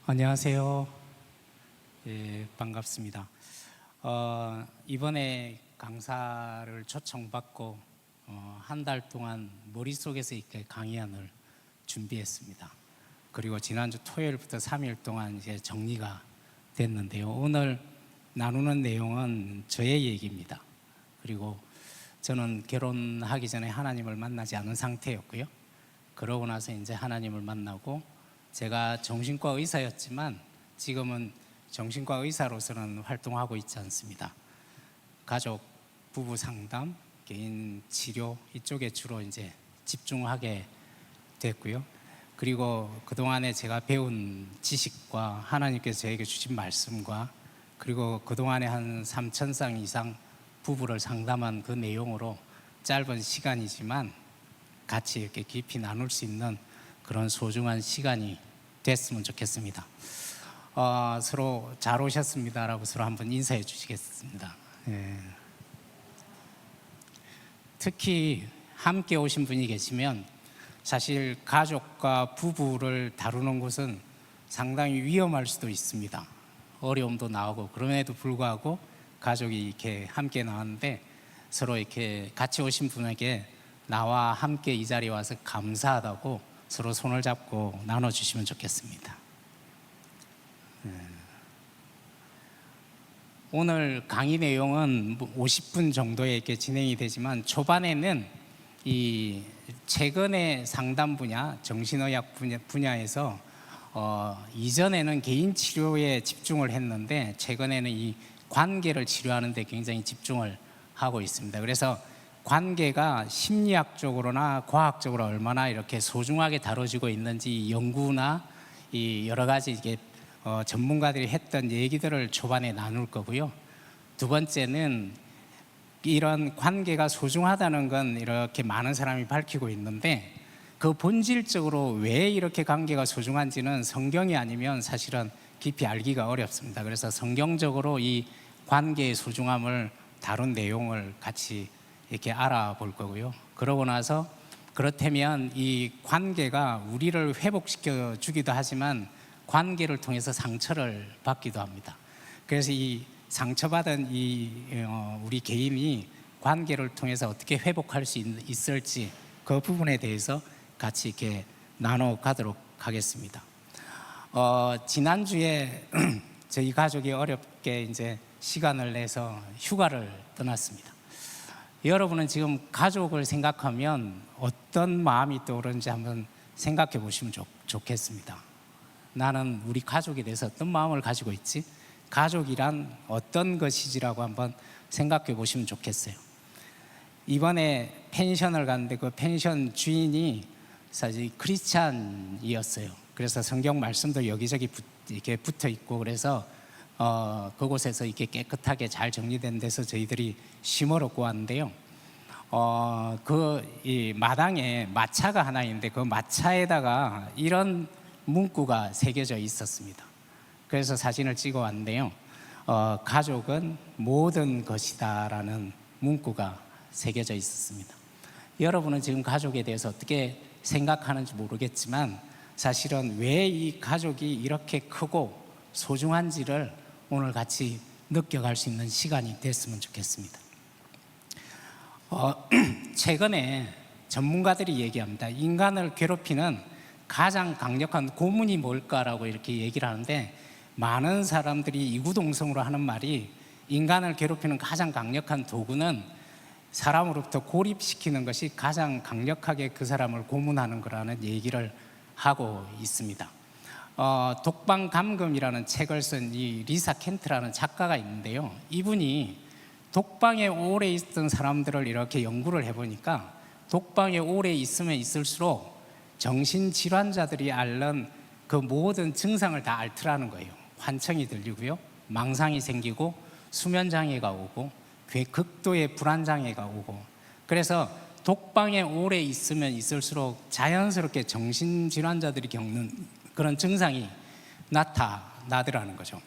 안녕하세요. 예, 반갑습니다. 이번에 강사를 초청받고 한 달 동안 머릿속에서 이렇게 강의안을 준비했습니다. 그리고 지난주 토요일부터 3일 동안 이제 정리가 됐는데요. 오늘 나누는 내용은 저의 얘기입니다. 그리고 저는 결혼하기 전에 하나님을 만나지 않은 상태였고요. 그러고 나서 이제 하나님을 만나고 제가 정신과 의사였지만 지금은 정신과 의사로서는 활동하고 있지 않습니다. 가족, 부부 상담, 개인 치료 이쪽에 주로 이제 집중하게 됐고요. 그리고 그동안에 제가 배운 지식과 하나님께서 저에게 주신 말씀과 그리고 그동안에 한 3,000쌍 이상 부부를 상담한 그 내용으로 짧은 시간이지만 같이 이렇게 깊이 나눌 수 있는 그런 소중한 시간이 됐으면 좋겠습니다. 서로 잘 오셨습니다라고 서로 한번 인사해 주시겠습니다. 예. 특히 함께 오신 분이 계시면 사실 가족과 부부를 다루는 것은 상당히 위험할 수도 있습니다. 어려움도 나오고 그럼에도 불구하고 가족이 이렇게 함께 나왔는데 서로 이렇게 같이 오신 분에게 나와 함께 이 자리에 와서 감사하다고 서로 손을 잡고 나눠주시면 좋겠습니다. 오늘 강의 내용은 50분 정도에 이렇게 진행이 되지만 초반에는 이 최근의 상담 분야, 정신의학 분야에서 이전에는 개인 치료에 집중을 했는데 최근에는 이 관계를 치료하는 데 굉장히 집중을 하고 있습니다. 그래서 관계가 심리학적으로나 과학적으로 얼마나 이렇게 소중하게 다뤄지고 있는지 연구나 이 여러 가지 이게 전문가들이 했던 얘기들을 초반에 나눌 거고요. 두 번째는 이런 관계가 소중하다는 건 이렇게 많은 사람이 밝히고 있는데 그 본질적으로 왜 이렇게 관계가 소중한지는 성경이 아니면 사실은 깊이 알기가 어렵습니다. 그래서 성경적으로 이 관계의 소중함을 다룬 내용을 같이 이렇게 알아볼 거고요. 그러고 나서 그렇다면 이 관계가 우리를 회복시켜 주기도 하지만 관계를 통해서 상처를 받기도 합니다. 그래서 이 상처받은 우리 개인이 관계를 통해서 어떻게 회복할 수 있을지 그 부분에 대해서 같이 이렇게 나눠가도록 하겠습니다. 지난주에 저희 가족이 어렵게 이제 시간을 내서 휴가를 떠났습니다. 여러분은 지금 가족을 생각하면 어떤 마음이 떠오르는지 한번 생각해 보시면 좋겠습니다. 나는 우리 가족에 대해서 어떤 마음을 가지고 있지? 가족이란 어떤 것이지라고 한번 생각해 보시면 좋겠어요. 이번에 펜션을 갔는데 그 펜션 주인이 사실 크리스찬이었어요. 그래서 성경 말씀도 여기저기 이렇게 붙어 있고 그래서 그곳에서 이렇게 깨끗하게 잘 정리된 데서 저희들이 쉼을 얻고 왔는데요. 이 마당에 마차가 하나 있는데 그 마차에다가 이런 문구가 새겨져 있었습니다. 그래서 사진을 찍어 왔는데요. 가족은 모든 것이다라는 문구가 새겨져 있었습니다. 여러분은 지금 가족에 대해서 어떻게 생각하는지 모르겠지만 사실은 왜 이 가족이 이렇게 크고 소중한지를 오늘 같이 느껴갈 수 있는 시간이 됐으면 좋겠습니다. 최근에 전문가들이 얘기합니다. 인간을 괴롭히는 가장 강력한 고문이 뭘까라고 이렇게 얘기를 하는데 많은 사람들이 이구동성으로 하는 말이 인간을 괴롭히는 가장 강력한 도구는 사람으로부터 고립시키는 것이 가장 강력하게 그 사람을 고문하는 거라는 얘기를 하고 있습니다. 독방감금이라는 책을 쓴 이 리사 켄트라는 작가가 있는데요. 이분이 독방에 오래 있던 사람들을 이렇게 연구를 해보니까 독방에 오래 있으면 있을수록 정신질환자들이 앓는 그 모든 증상을 다 앓더라는 거예요. 환청이 들리고요, 망상이 생기고 수면장애가 오고 극도의 불안장애가 오고 그래서 독방에 오래 있으면 있을수록 자연스럽게 정신질환자들이 겪는 그런 증상이 나타나더라는 거죠.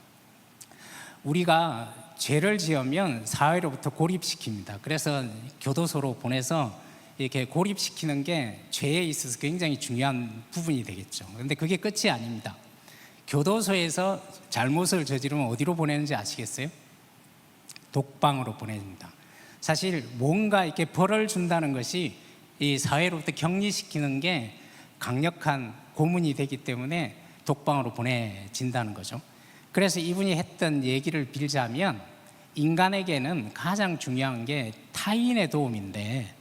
우리가 죄를 지으면 사회로부터 고립시킵니다. 그래서 교도소로 보내서 이렇게 고립시키는 게 죄에 있어서 굉장히 중요한 부분이 되겠죠. 그런데 그게 끝이 아닙니다. 교도소에서 잘못을 저지르면 어디로 보내는지 아시겠어요? 독방으로 보내줍니다. 사실 뭔가 이렇게 벌을 준다는 것이 이 사회로부터 격리시키는 게 강력한 고문이 되기 때문에 독방으로 보내진다는 거죠. 그래서 이분이 했던 얘기를 빌자면 인간에게는 가장 중요한 게 타인의 도움인데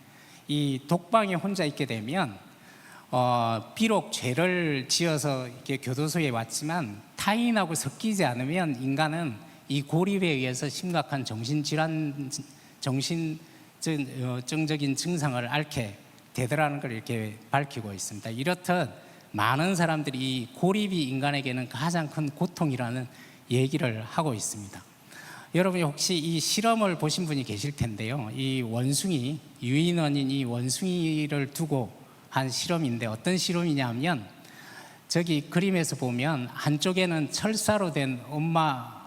이 독방에 혼자 있게 되면 비록 죄를 지어서 이렇게 교도소에 왔지만 타인하고 섞이지 않으면 인간은 이 고립에 의해서 심각한 정신증적인 증상을 앓게 되더라는 걸 이렇게 밝히고 있습니다. 이렇듯 많은 사람들이 이 고립이 인간에게는 가장 큰 고통이라는 얘기를 하고 있습니다. 여러분이 혹시 이 실험을 보신 분이 계실 텐데요. 이 원숭이, 유인원인 이 원숭이를 두고 한 실험인데 어떤 실험이냐면 저기 그림에서 보면 한쪽에는 철사로 된 엄마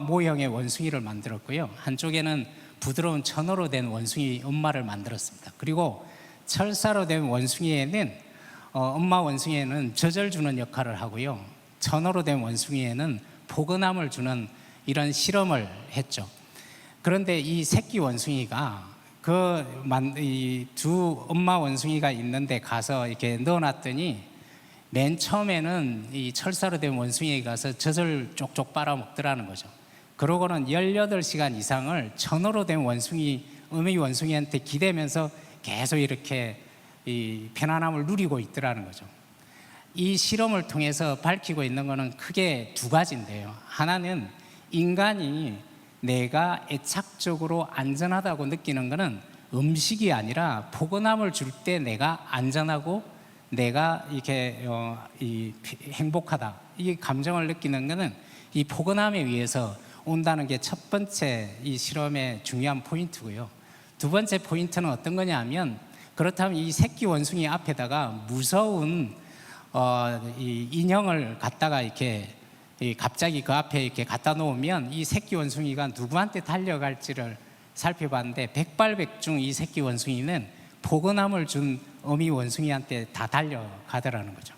모형의 원숭이를 만들었고요. 한쪽에는 부드러운 천으로 된 원숭이 엄마를 만들었습니다. 그리고 철사로 된 원숭이에는 엄마 원숭이에는 젖을 주는 역할을 하고요. 천으로 된 원숭이에는 포근함을 주는 이런 실험을 했죠. 그런데 이 새끼 원숭이가 이 두 엄마 원숭이가 있는데 가서 이렇게 넣어놨더니 맨 처음에는 이 철사로 된 원숭이에 가서 젖을 쪽쪽 빨아먹더라는 거죠. 그러고는 18시간 이상을 천으로 된 어미 원숭이한테 기대면서 계속 이렇게 이 편안함을 누리고 있더라는 거죠. 이 실험을 통해서 밝히고 있는 것은 크게 두 가지인데요. 하나는 인간이 내가 애착적으로 안전하다고 느끼는 것은 음식이 아니라 포근함을 줄 때 내가 안전하고 내가 이렇게 행복하다, 이 감정을 느끼는 것은 이 포근함에 의해서 온다는 게 첫 번째 이 실험의 중요한 포인트고요. 두 번째 포인트는 어떤 거냐면 그렇다면 이 새끼 원숭이 앞에다가 무서운 이 인형을 갖다가 이렇게 갑자기 그 앞에 이렇게 갖다 놓으면 이 새끼 원숭이가 누구한테 달려갈지를 살펴봤는데 백발백중 이 새끼 원숭이는 포근함을 준 어미 원숭이한테 다 달려가더라는 거죠.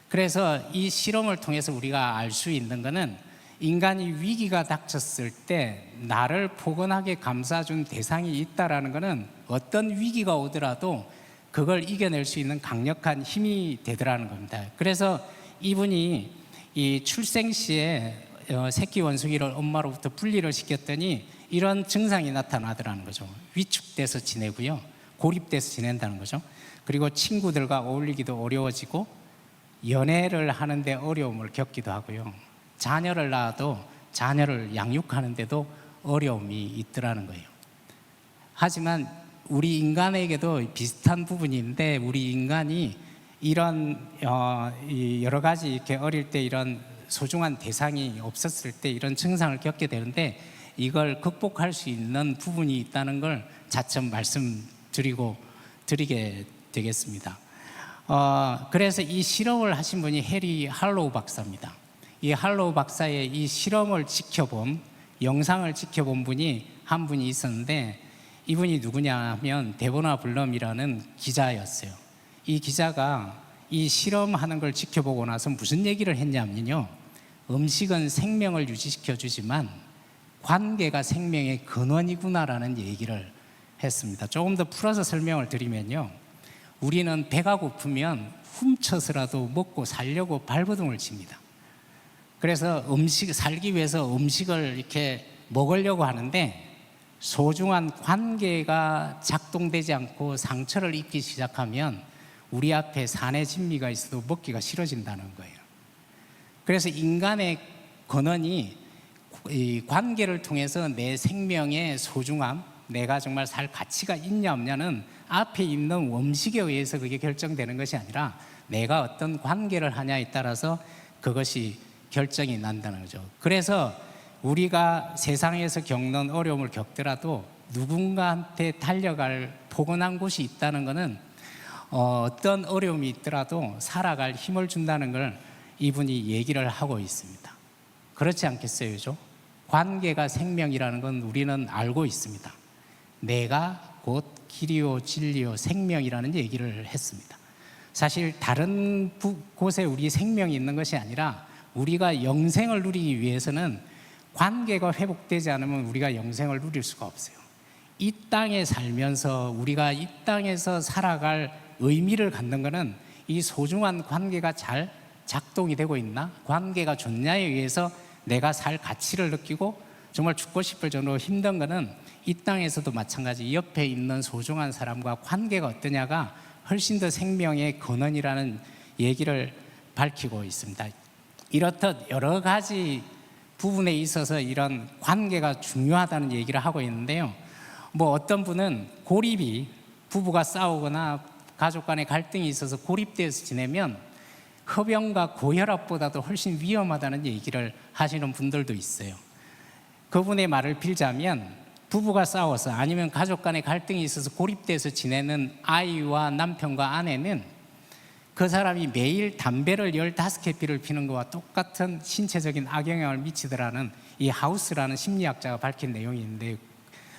그래서 이 실험을 통해서 우리가 알 수 있는 것은 인간이 위기가 닥쳤을 때 나를 포근하게 감싸준 대상이 있다라는 것은 어떤 위기가 오더라도 그걸 이겨낼 수 있는 강력한 힘이 되더라는 겁니다. 그래서 이분이 이 출생 시에 새끼 원숭이를 엄마로부터 분리를 시켰더니 이런 증상이 나타나더라는 거죠. 위축돼서 지내고요, 고립돼서 지낸다는 거죠. 그리고 친구들과 어울리기도 어려워지고 연애를 하는데 어려움을 겪기도 하고요, 자녀를 낳아도 자녀를 양육하는데도 어려움이 있더라는 거예요. 하지만 우리 인간에게도 비슷한 부분인데 우리 인간이 이런 여러 가지 이렇게 어릴 때 이런 소중한 대상이 없었을 때 이런 증상을 겪게 되는데 이걸 극복할 수 있는 부분이 있다는 걸 차츰 드리게 되겠습니다. 그래서 이 실험을 하신 분이 해리 할로우 박사입니다. 이 할로우 박사의 이 실험을 영상을 지켜본 분이 한 분이 있었는데 이분이 누구냐 하면 데보나 블럼이라는 기자였어요. 이 기자가 이 실험하는 걸 지켜보고 나서 무슨 얘기를 했냐면요, 음식은 생명을 유지시켜 주지만 관계가 생명의 근원이구나라는 얘기를 했습니다. 조금 더 풀어서 설명을 드리면요, 우리는 배가 고프면 훔쳐서라도 먹고 살려고 발버둥을 칩니다. 그래서 살기 위해서 음식을 이렇게 먹으려고 하는데 소중한 관계가 작동되지 않고 상처를 입기 시작하면 우리 앞에 산의 진미가 있어도 먹기가 싫어진다는 거예요. 그래서 인간의 근원이 이 관계를 통해서 내 생명의 소중함, 내가 정말 살 가치가 있냐 없냐는 앞에 있는 음식에 의해서 그게 결정되는 것이 아니라 내가 어떤 관계를 하냐에 따라서 그것이 결정이 난다는 거죠. 그래서 우리가 세상에서 겪는 어려움을 겪더라도 누군가한테 달려갈 포근한 곳이 있다는 것은 어떤 어려움이 있더라도 살아갈 힘을 준다는 걸 이분이 얘기를 하고 있습니다. 그렇지 않겠어요? 그죠? 관계가 생명이라는 건 우리는 알고 있습니다. 내가 곧 길이요 진리요 생명이라는 얘기를 했습니다. 사실 다른 곳에 우리 생명이 있는 것이 아니라 우리가 영생을 누리기 위해서는 관계가 회복되지 않으면 우리가 영생을 누릴 수가 없어요. 이 땅에 살면서 우리가 이 땅에서 살아갈 의미를 갖는 것은 이 소중한 관계가 잘 작동이 되고 있나? 관계가 좋냐에 의해서 내가 살 가치를 느끼고 정말 죽고 싶을 정도로 힘든 것은 이 땅에서도 마찬가지 옆에 있는 소중한 사람과 관계가 어떠냐가 훨씬 더 생명의 근원이라는 얘기를 밝히고 있습니다. 이렇듯 여러 가지 부분에 있어서 이런 관계가 중요하다는 얘기를 하고 있는데요. 뭐 어떤 분은 고립이 부부가 싸우거나 가족 간의 갈등이 있어서 고립되어서 지내면 흡연과 고혈압보다도 훨씬 위험하다는 얘기를 하시는 분들도 있어요. 그분의 말을 빌자면 부부가 싸워서 아니면 가족 간의 갈등이 있어서 고립돼서 지내는 아이와 남편과 아내는 그 사람이 매일 담배를 15개 피를 피는 것과 똑같은 신체적인 악영향을 미치더라는 이 하우스라는 심리학자가 밝힌 내용이 있는데,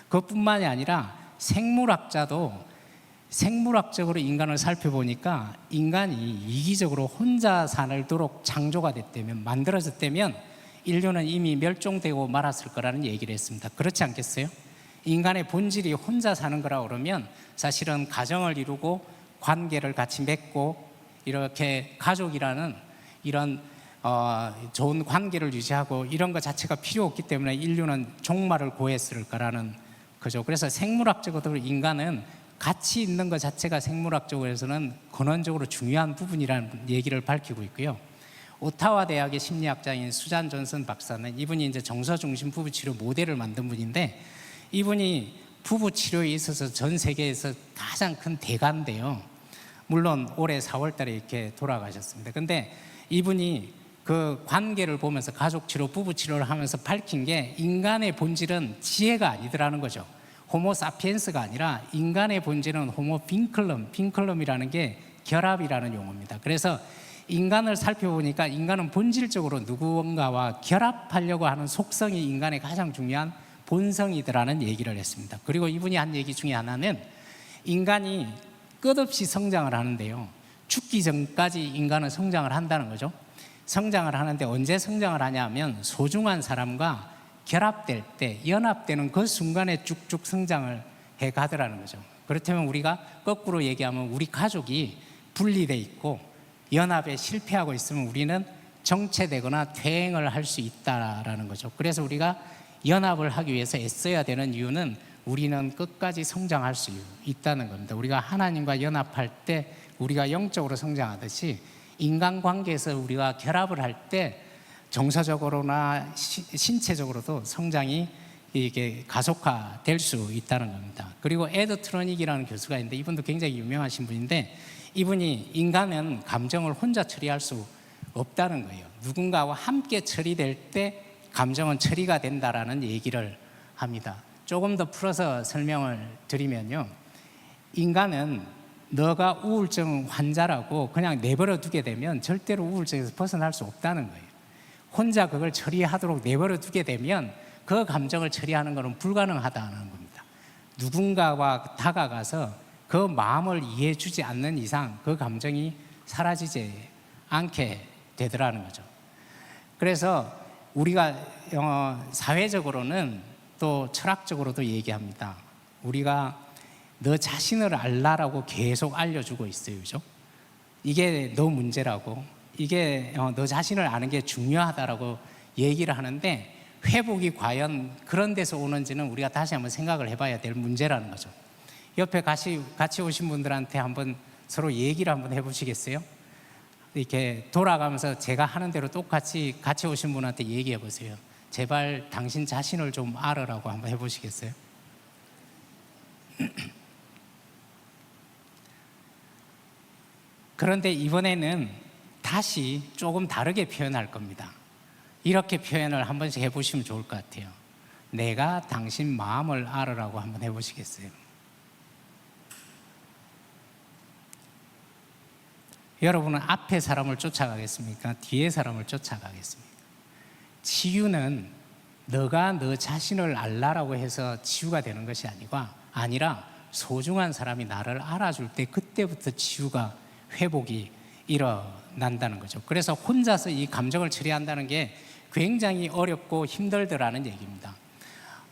그것뿐만이 아니라 생물학적으로 인간을 살펴보니까 인간이 이기적으로 혼자 살도록 창조가 됐다면, 만들어졌다면 인류는 이미 멸종되고 말았을 거라는 얘기를 했습니다. 그렇지 않겠어요? 인간의 본질이 혼자 사는 거라 그러면 사실은 가정을 이루고 관계를 같이 맺고 이렇게 가족이라는 이런 좋은 관계를 유지하고 이런 것 자체가 필요 없기 때문에 인류는 종말을 고했을 거라는 거죠. 그래서 생물학적으로 인간은 가치 있는 것 자체가 생물학적으로 해서는 근원적으로 중요한 부분이라는 얘기를 밝히고 있고요. 오타와 대학의 심리학자인 수잔 존슨 박사는, 이분이 이제 정서 중심 부부 치료 모델을 만든 분인데, 이분이 부부 치료에 있어서 전 세계에서 가장 큰 대가인데요. 물론 올해 4월 달에 이렇게 돌아가셨습니다. 근데 이분이 그 관계를 보면서 가족 치료, 부부 치료를 하면서 밝힌 게 인간의 본질은 지혜가 아니더라는 거죠. 호모 사피엔스가 아니라 인간의 본질은 호모 빈클럼이라는 게 결합이라는 용어입니다. 그래서 인간을 살펴보니까 인간은 본질적으로 누군가와 결합하려고 하는 속성이 인간의 가장 중요한 본성이더라는 얘기를 했습니다. 그리고 이분이 한 얘기 중에 하나는 인간이 끝없이 성장을 하는데요, 죽기 전까지 인간은 성장을 한다는 거죠. 성장을 하는데 언제 성장을 하냐면 소중한 사람과 결합될 때, 연합되는 그 순간에 쭉쭉 성장을 해가더라는 거죠. 그렇다면 우리가 거꾸로 얘기하면 우리 가족이 분리돼 있고 연합에 실패하고 있으면 우리는 정체되거나 퇴행을 할 수 있다라는 거죠. 그래서 우리가 연합을 하기 위해서 애써야 되는 이유는 우리는 끝까지 성장할 수 있다는 겁니다. 우리가 하나님과 연합할 때 우리가 영적으로 성장하듯이 인간관계에서 우리가 결합을 할 때 정서적으로나 신체적으로도 성장이 이게 가속화될 수 있다는 겁니다. 그리고 에드 트로닉이라는 교수가 있는데, 이분도 굉장히 유명하신 분인데, 이분이 인간은 감정을 혼자 처리할 수 없다는 거예요. 누군가와 함께 처리될 때 감정은 처리가 된다라는 얘기를 합니다. 조금 더 풀어서 설명을 드리면요, 인간은 너가 우울증 환자라고 그냥 내버려 두게 되면 절대로 우울증에서 벗어날 수 없다는 거예요. 혼자 그걸 처리하도록 내버려 두게 되면 그 감정을 처리하는 것은 불가능하다는 겁니다. 누군가와 다가가서 그 마음을 이해해 주지 않는 이상 그 감정이 사라지지 않게 되더라는 거죠. 그래서 우리가 사회적으로는 또 철학적으로도 얘기합니다. 우리가 너 자신을 알라라고 계속 알려주고 있어요. 그죠? 이게 너 문제라고, 이게 너 자신을 아는 게 중요하다라고 얘기를 하는데, 회복이 과연 그런 데서 오는지는 우리가 다시 한번 생각을 해봐야 될 문제라는 거죠. 옆에 같이 오신 분들한테 한번 서로 얘기를 한번 해보시겠어요? 이렇게 돌아가면서 제가 하는 대로 똑같이 같이 오신 분한테 얘기해 보세요. 제발 당신 자신을 좀 알으라고 한번 해보시겠어요? 그런데 이번에는 다시 조금 다르게 표현할 겁니다. 이렇게 표현을 한 번씩 해보시면 좋을 것 같아요. 내가 당신 마음을 알으라고 한번 해보시겠어요? 여러분은 앞에 사람을 쫓아가겠습니까? 뒤에 사람을 쫓아가겠습니까? 치유는 너가 너 자신을 알라라고 해서 치유가 되는 것이 아니라 소중한 사람이 나를 알아줄 때 그때부터 치유가, 회복이 일어난다는 거죠. 그래서 혼자서 이 감정을 처리한다는 게 굉장히 어렵고 힘들더라는 얘기입니다.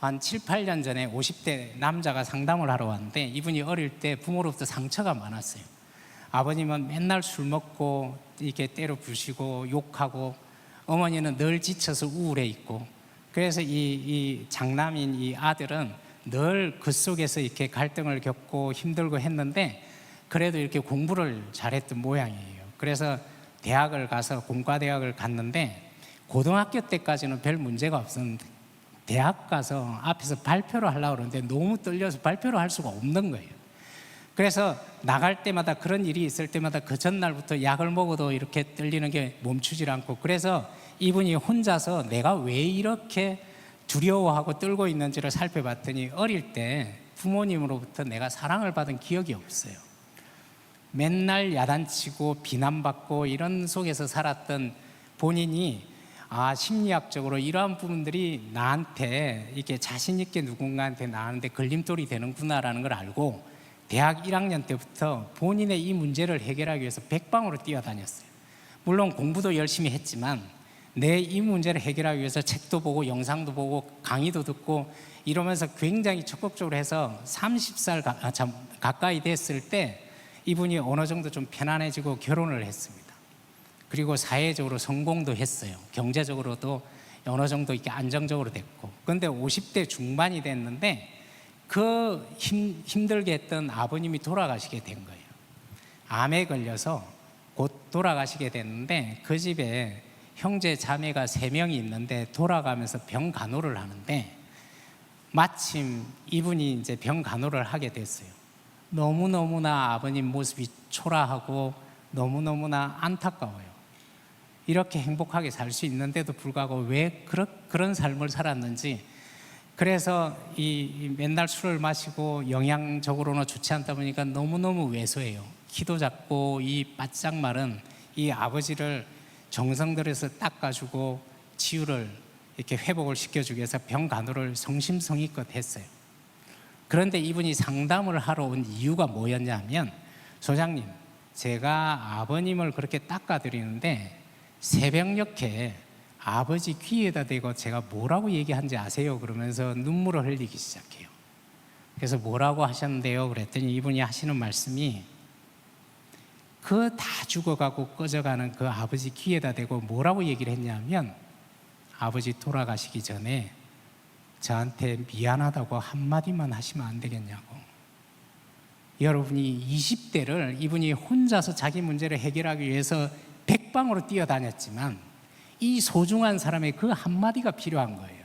한 7, 8년 전에 50대 남자가 상담을 하러 왔는데 이분이 어릴 때 부모로부터 상처가 많았어요. 아버님은 맨날 술 먹고 이렇게 때려 부시고 욕하고, 어머니는 늘 지쳐서 우울해 있고, 그래서 이 장남인 이 아들은 늘 그 속에서 이렇게 갈등을 겪고 힘들고 했는데 그래도 이렇게 공부를 잘했던 모양이에요. 그래서 대학을 가서 공과대학을 갔는데 고등학교 때까지는 별 문제가 없었는데 대학 가서 앞에서 발표를 하려고 그러는데 너무 떨려서 발표를 할 수가 없는 거예요. 그래서 나갈 때마다, 그런 일이 있을 때마다 그 전날부터 약을 먹어도 이렇게 떨리는 게 멈추질 않고, 그래서 이분이 혼자서 내가 왜 이렇게 두려워하고 떨고 있는지를 살펴봤더니 어릴 때 부모님으로부터 내가 사랑을 받은 기억이 없어요. 맨날 야단치고 비난받고 이런 속에서 살았던 본인이 심리학적으로 이러한 부분들이 나한테 이렇게 자신 있게 누군가한테 나한테 걸림돌이 되는구나라는 걸 알고 대학 1학년 때부터 본인의 이 문제를 해결하기 위해서 백방으로 뛰어다녔어요. 물론 공부도 열심히 했지만 내 이 문제를 해결하기 위해서 책도 보고 영상도 보고 강의도 듣고 이러면서 굉장히 적극적으로 해서 30살 가까이 됐을 때 이분이 어느 정도 좀 편안해지고 결혼을 했습니다. 그리고 사회적으로 성공도 했어요. 경제적으로도 어느 정도 이렇게 안정적으로 됐고, 그런데 50대 중반이 됐는데 그 힘들게 했던 아버님이 돌아가시게 된 거예요. 암에 걸려서 곧 돌아가시게 됐는데 그 집에 형제 자매가 3명이 있는데 돌아가면서 병 간호를 하는데 마침 이분이 이제 병 간호를 하게 됐어요. 너무너무나 아버님 모습이 초라하고 너무너무나 안타까워요. 이렇게 행복하게 살 수 있는데도 불구하고 왜 그런 삶을 살았는지. 그래서 이 맨날 술을 마시고 영양적으로는 좋지 않다 보니까 너무너무 왜소해요. 키도 작고 이 바짝 마른 이 아버지를 정성 들여서 닦아주고 치유를 이렇게 회복을 시켜주기 위해서 병 간호를 성심성의껏 했어요. 그런데 이분이 상담을 하러 온 이유가 뭐였냐면, 소장님, 제가 아버님을 그렇게 닦아드리는데 새벽녘에 아버지 귀에다 대고 제가 뭐라고 얘기한지 아세요? 그러면서 눈물을 흘리기 시작해요. 그래서 뭐라고 하셨는데요? 그랬더니 이분이 하시는 말씀이 그 다 죽어가고 꺼져가는 그 아버지 귀에다 대고 뭐라고 얘기를 했냐면, 아버지 돌아가시기 전에 저한테 미안하다고 한마디만 하시면 안 되겠냐고. 여러분이 20대를 이분이 혼자서 자기 문제를 해결하기 위해서 백방으로 뛰어다녔지만 이 소중한 사람의 그 한마디가 필요한 거예요.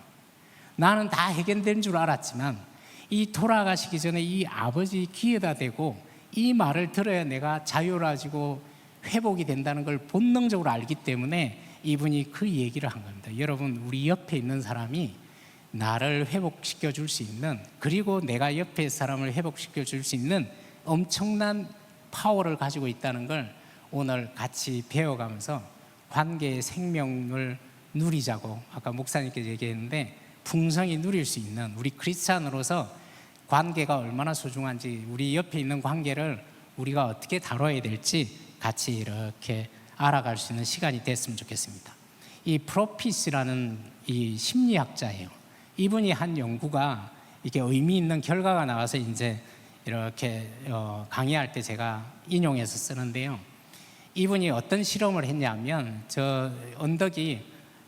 나는 다 해결된 줄 알았지만 이 돌아가시기 전에 이 아버지 귀에다 대고 이 말을 들어야 내가 자유로워지고 회복이 된다는 걸 본능적으로 알기 때문에 이분이 그 얘기를 한 겁니다. 여러분, 우리 옆에 있는 사람이 나를 회복시켜 줄 수 있는, 그리고 내가 옆에 사람을 회복시켜 줄 수 있는 엄청난 파워를 가지고 있다는 걸 오늘 같이 배워가면서 관계의 생명을 누리자고, 아까 목사님께서 얘기했는데 풍성히 누릴 수 있는, 우리 크리스찬으로서 관계가 얼마나 소중한지, 우리 옆에 있는 관계를 우리가 어떻게 다뤄야 될지 같이 이렇게 알아갈 수 있는 시간이 됐으면 좋겠습니다. 이 프로피스라는 이 심리학자예요. 이분이 한 연구가 이렇게 의미 있는 결과가 나와서 이제 이렇게 강의할 때 제가 인용해서 쓰는데요. 이분이 어떤 실험을 했냐면, 저 언덕이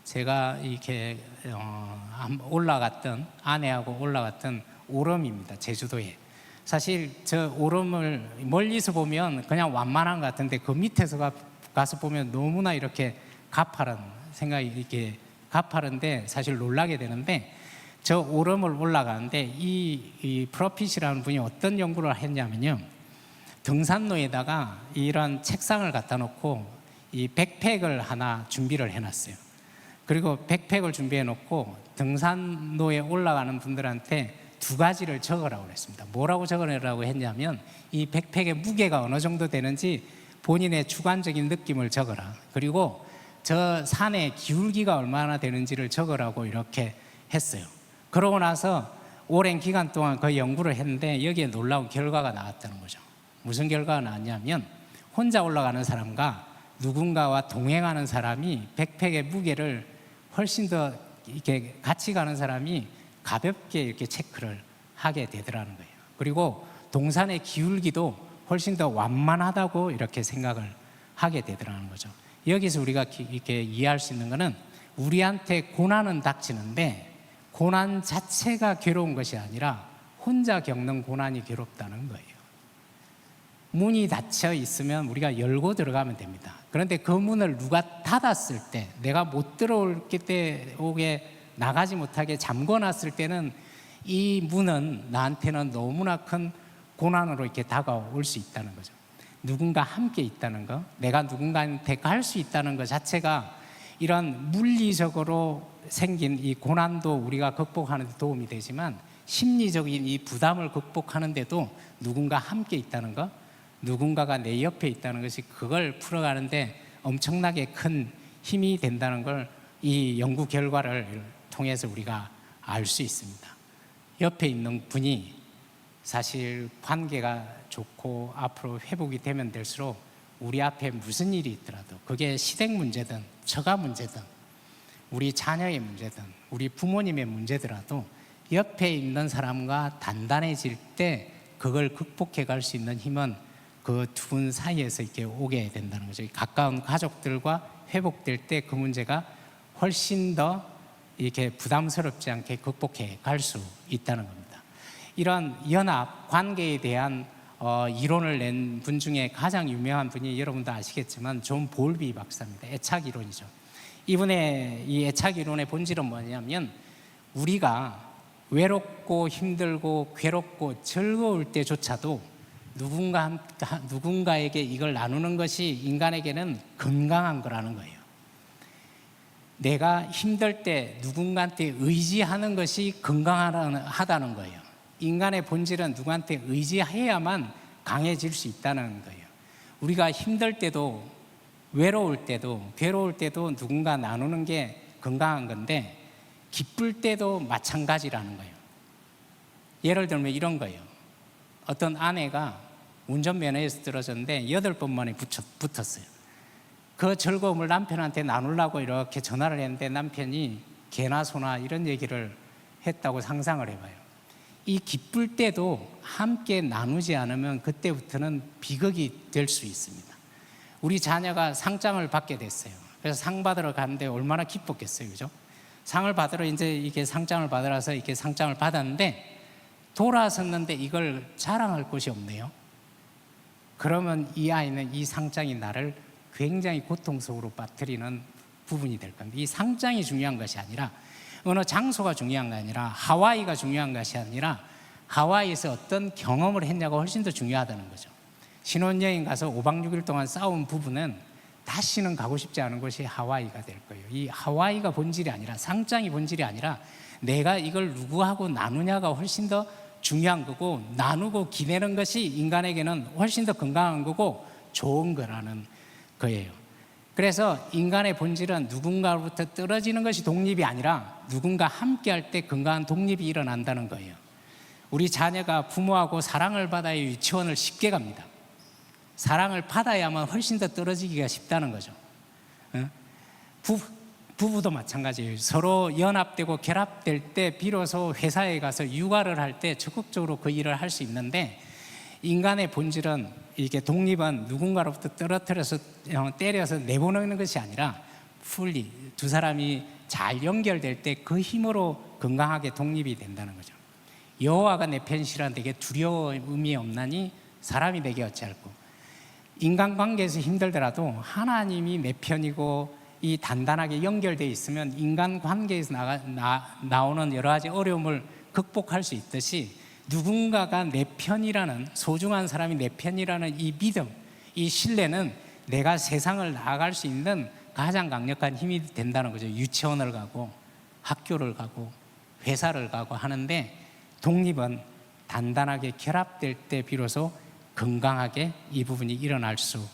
제가 이렇게 올라갔던, 아내하고 올라갔던 오름입니다. 제주도에. 사실 저 오름을 멀리서 보면 그냥 완만한 것 같은데 그 밑에서 가서 보면 너무나 이렇게 가파른 생각이, 이렇게 가파른데 사실 놀라게 되는데, 저 오름을 올라가는데 이 프로핏이라는 분이 어떤 연구를 했냐면요, 등산로에다가 이런 책상을 갖다 놓고 이 백팩을 하나 준비를 해놨어요. 그리고 백팩을 준비해 놓고 등산로에 올라가는 분들한테 2가지를 적으라고 그랬습니다. 뭐라고 적으라고 했냐면, 이 백팩의 무게가 어느 정도 되는지 본인의 주관적인 느낌을 적어라. 그리고 저 산의 기울기가 얼마나 되는지를 적으라고 이렇게 했어요. 그러고 나서 오랜 기간 동안 그 연구를 했는데 여기에 놀라운 결과가 나왔다는 거죠. 무슨 결과가 나왔냐면, 혼자 올라가는 사람과 누군가와 동행하는 사람이 백팩의 무게를 훨씬 더 이렇게 같이 가는 사람이 가볍게 이렇게 체크를 하게 되더라는 거예요. 그리고 동산의 기울기도 훨씬 더 완만하다고 이렇게 생각을 하게 되더라는 거죠. 여기서 우리가 이렇게 이해할 수 있는 것은 우리한테 고난은 닥치는데 고난 자체가 괴로운 것이 아니라 혼자 겪는 고난이 괴롭다는 거예요. 문이 닫혀 있으면 우리가 열고 들어가면 됩니다. 그런데 그 문을 누가 닫았을 때, 내가 못 들어올 때 오게 나가지 못하게 잠궈놨을 때는 이 문은 나한테는 너무나 큰 고난으로 이렇게 다가올 수 있다는 거죠. 누군가 함께 있다는 거, 내가 누군가한테 갈 수 있다는 것 자체가 이런 물리적으로 생긴 이 고난도 우리가 극복하는 데 도움이 되지만 심리적인 이 부담을 극복하는 데도 누군가 함께 있다는 것, 누군가가 내 옆에 있다는 것이 그걸 풀어가는데 엄청나게 큰 힘이 된다는 걸 이 연구 결과를 통해서 우리가 알 수 있습니다. 옆에 있는 분이 사실 관계가 좋고 앞으로 회복이 되면 될수록 우리 앞에 무슨 일이 있더라도 그게 시댁 문제든 처가 문제든 우리 자녀의 문제든 우리 부모님의 문제더라도 옆에 있는 사람과 단단해질 때 그걸 극복해 갈 수 있는 힘은 그 두 분 사이에서 이렇게 오게 된다는 거죠. 가까운 가족들과 회복될 때 그 문제가 훨씬 더 이렇게 부담스럽지 않게 극복해 갈 수 있다는 겁니다. 이런 연합 관계에 대한 이론을 낸 분 중에 가장 유명한 분이 여러분도 아시겠지만 존 볼비 박사입니다. 애착 이론이죠. 이분의 이 애착 이론의 본질은 뭐냐면 우리가 외롭고 힘들고 괴롭고 즐거울 때조차도 누군가에게 이걸 나누는 것이 인간에게는 건강한 거라는 거예요. 내가 힘들 때 누군가한테 의지하는 것이 건강하다는 거예요. 인간의 본질은 누구한테 의지해야만 강해질 수 있다는 거예요. 우리가 힘들 때도 외로울 때도 괴로울 때도 누군가 나누는 게 건강한 건데 기쁠 때도 마찬가지라는 거예요. 예를 들면 이런 거예요. 어떤 아내가 운전면허에서 떨어졌는데 8번 만에 붙었어요. 그 즐거움을 남편한테 나누려고 이렇게 전화를 했는데 남편이 개나 소나 이런 얘기를 했다고 상상을 해봐요. 이 기쁠 때도 함께 나누지 않으면 그때부터는 비극이 될 수 있습니다. 우리 자녀가 상장을 받게 됐어요. 그래서 상 받으러 갔는데 얼마나 기뻤겠어요, 그죠? 상을 받으러 이제 이게 상장을 받으러서 이렇게 상장을 받았는데 돌아섰는데 이걸 자랑할 곳이 없네요. 그러면 이 아이는 이 상장이 나를 굉장히 고통스러워 빠뜨리는 부분이 될 겁니다. 이 상장이 중요한 것이 아니라 어느 장소가 중요한 게 아니라 하와이가 중요한 것이 아니라 하와이에서 어떤 경험을 했냐가 훨씬 더 중요하다는 거죠. 신혼여행 가서 5박 6일 동안 싸운 부부는 다시는 가고 싶지 않은 곳이 하와이가 될 거예요. 이 하와이가 본질이 아니라 상장이 본질이 아니라 내가 이걸 누구하고 나누냐가 훨씬 더 중요한 거고 나누고 기대는 것이 인간에게는 훨씬 더 건강한 거고 좋은 거라는 거예요. 그래서 인간의 본질은 누군가로부터 떨어지는 것이 독립이 아니라 누군가 함께 할 때 건강한 독립이 일어난다는 거예요. 우리 자녀가 부모하고 사랑을 받아야 유치원을 쉽게 갑니다. 사랑을 받아야만 훨씬 더 떨어지기가 쉽다는 거죠. 부부도 마찬가지예요. 서로 연합되고 결합될 때 비로소 회사에 가서 육아를 할 때 적극적으로 그 일을 할 수 있는데 인간의 본질은 이게 독립은 누군가로부터 떨어뜨려서 때려서 내보내는 것이 아니라 풀리 두 사람이 잘 연결될 때 그 힘으로 건강하게 독립이 된다는 거죠. 여호와가 내 편이시라 내게 두려움이 없나니 사람이 내게 어찌할꼬. 인간관계에서 힘들더라도 하나님이 내 편이고 이 단단하게 연결되어 있으면 인간관계에서 나오는 여러 가지 어려움을 극복할 수 있듯이 누군가가 내 편이라는 소중한 사람이 내 편이라는 이 믿음, 이 신뢰는 내가 세상을 나아갈 수 있는 가장 강력한 힘이 된다는 거죠. 유치원을 가고 학교를 가고 회사를 가고 하는데 독립은 단단하게 결합될 때 비로소 건강하게 이 부분이 일어날 수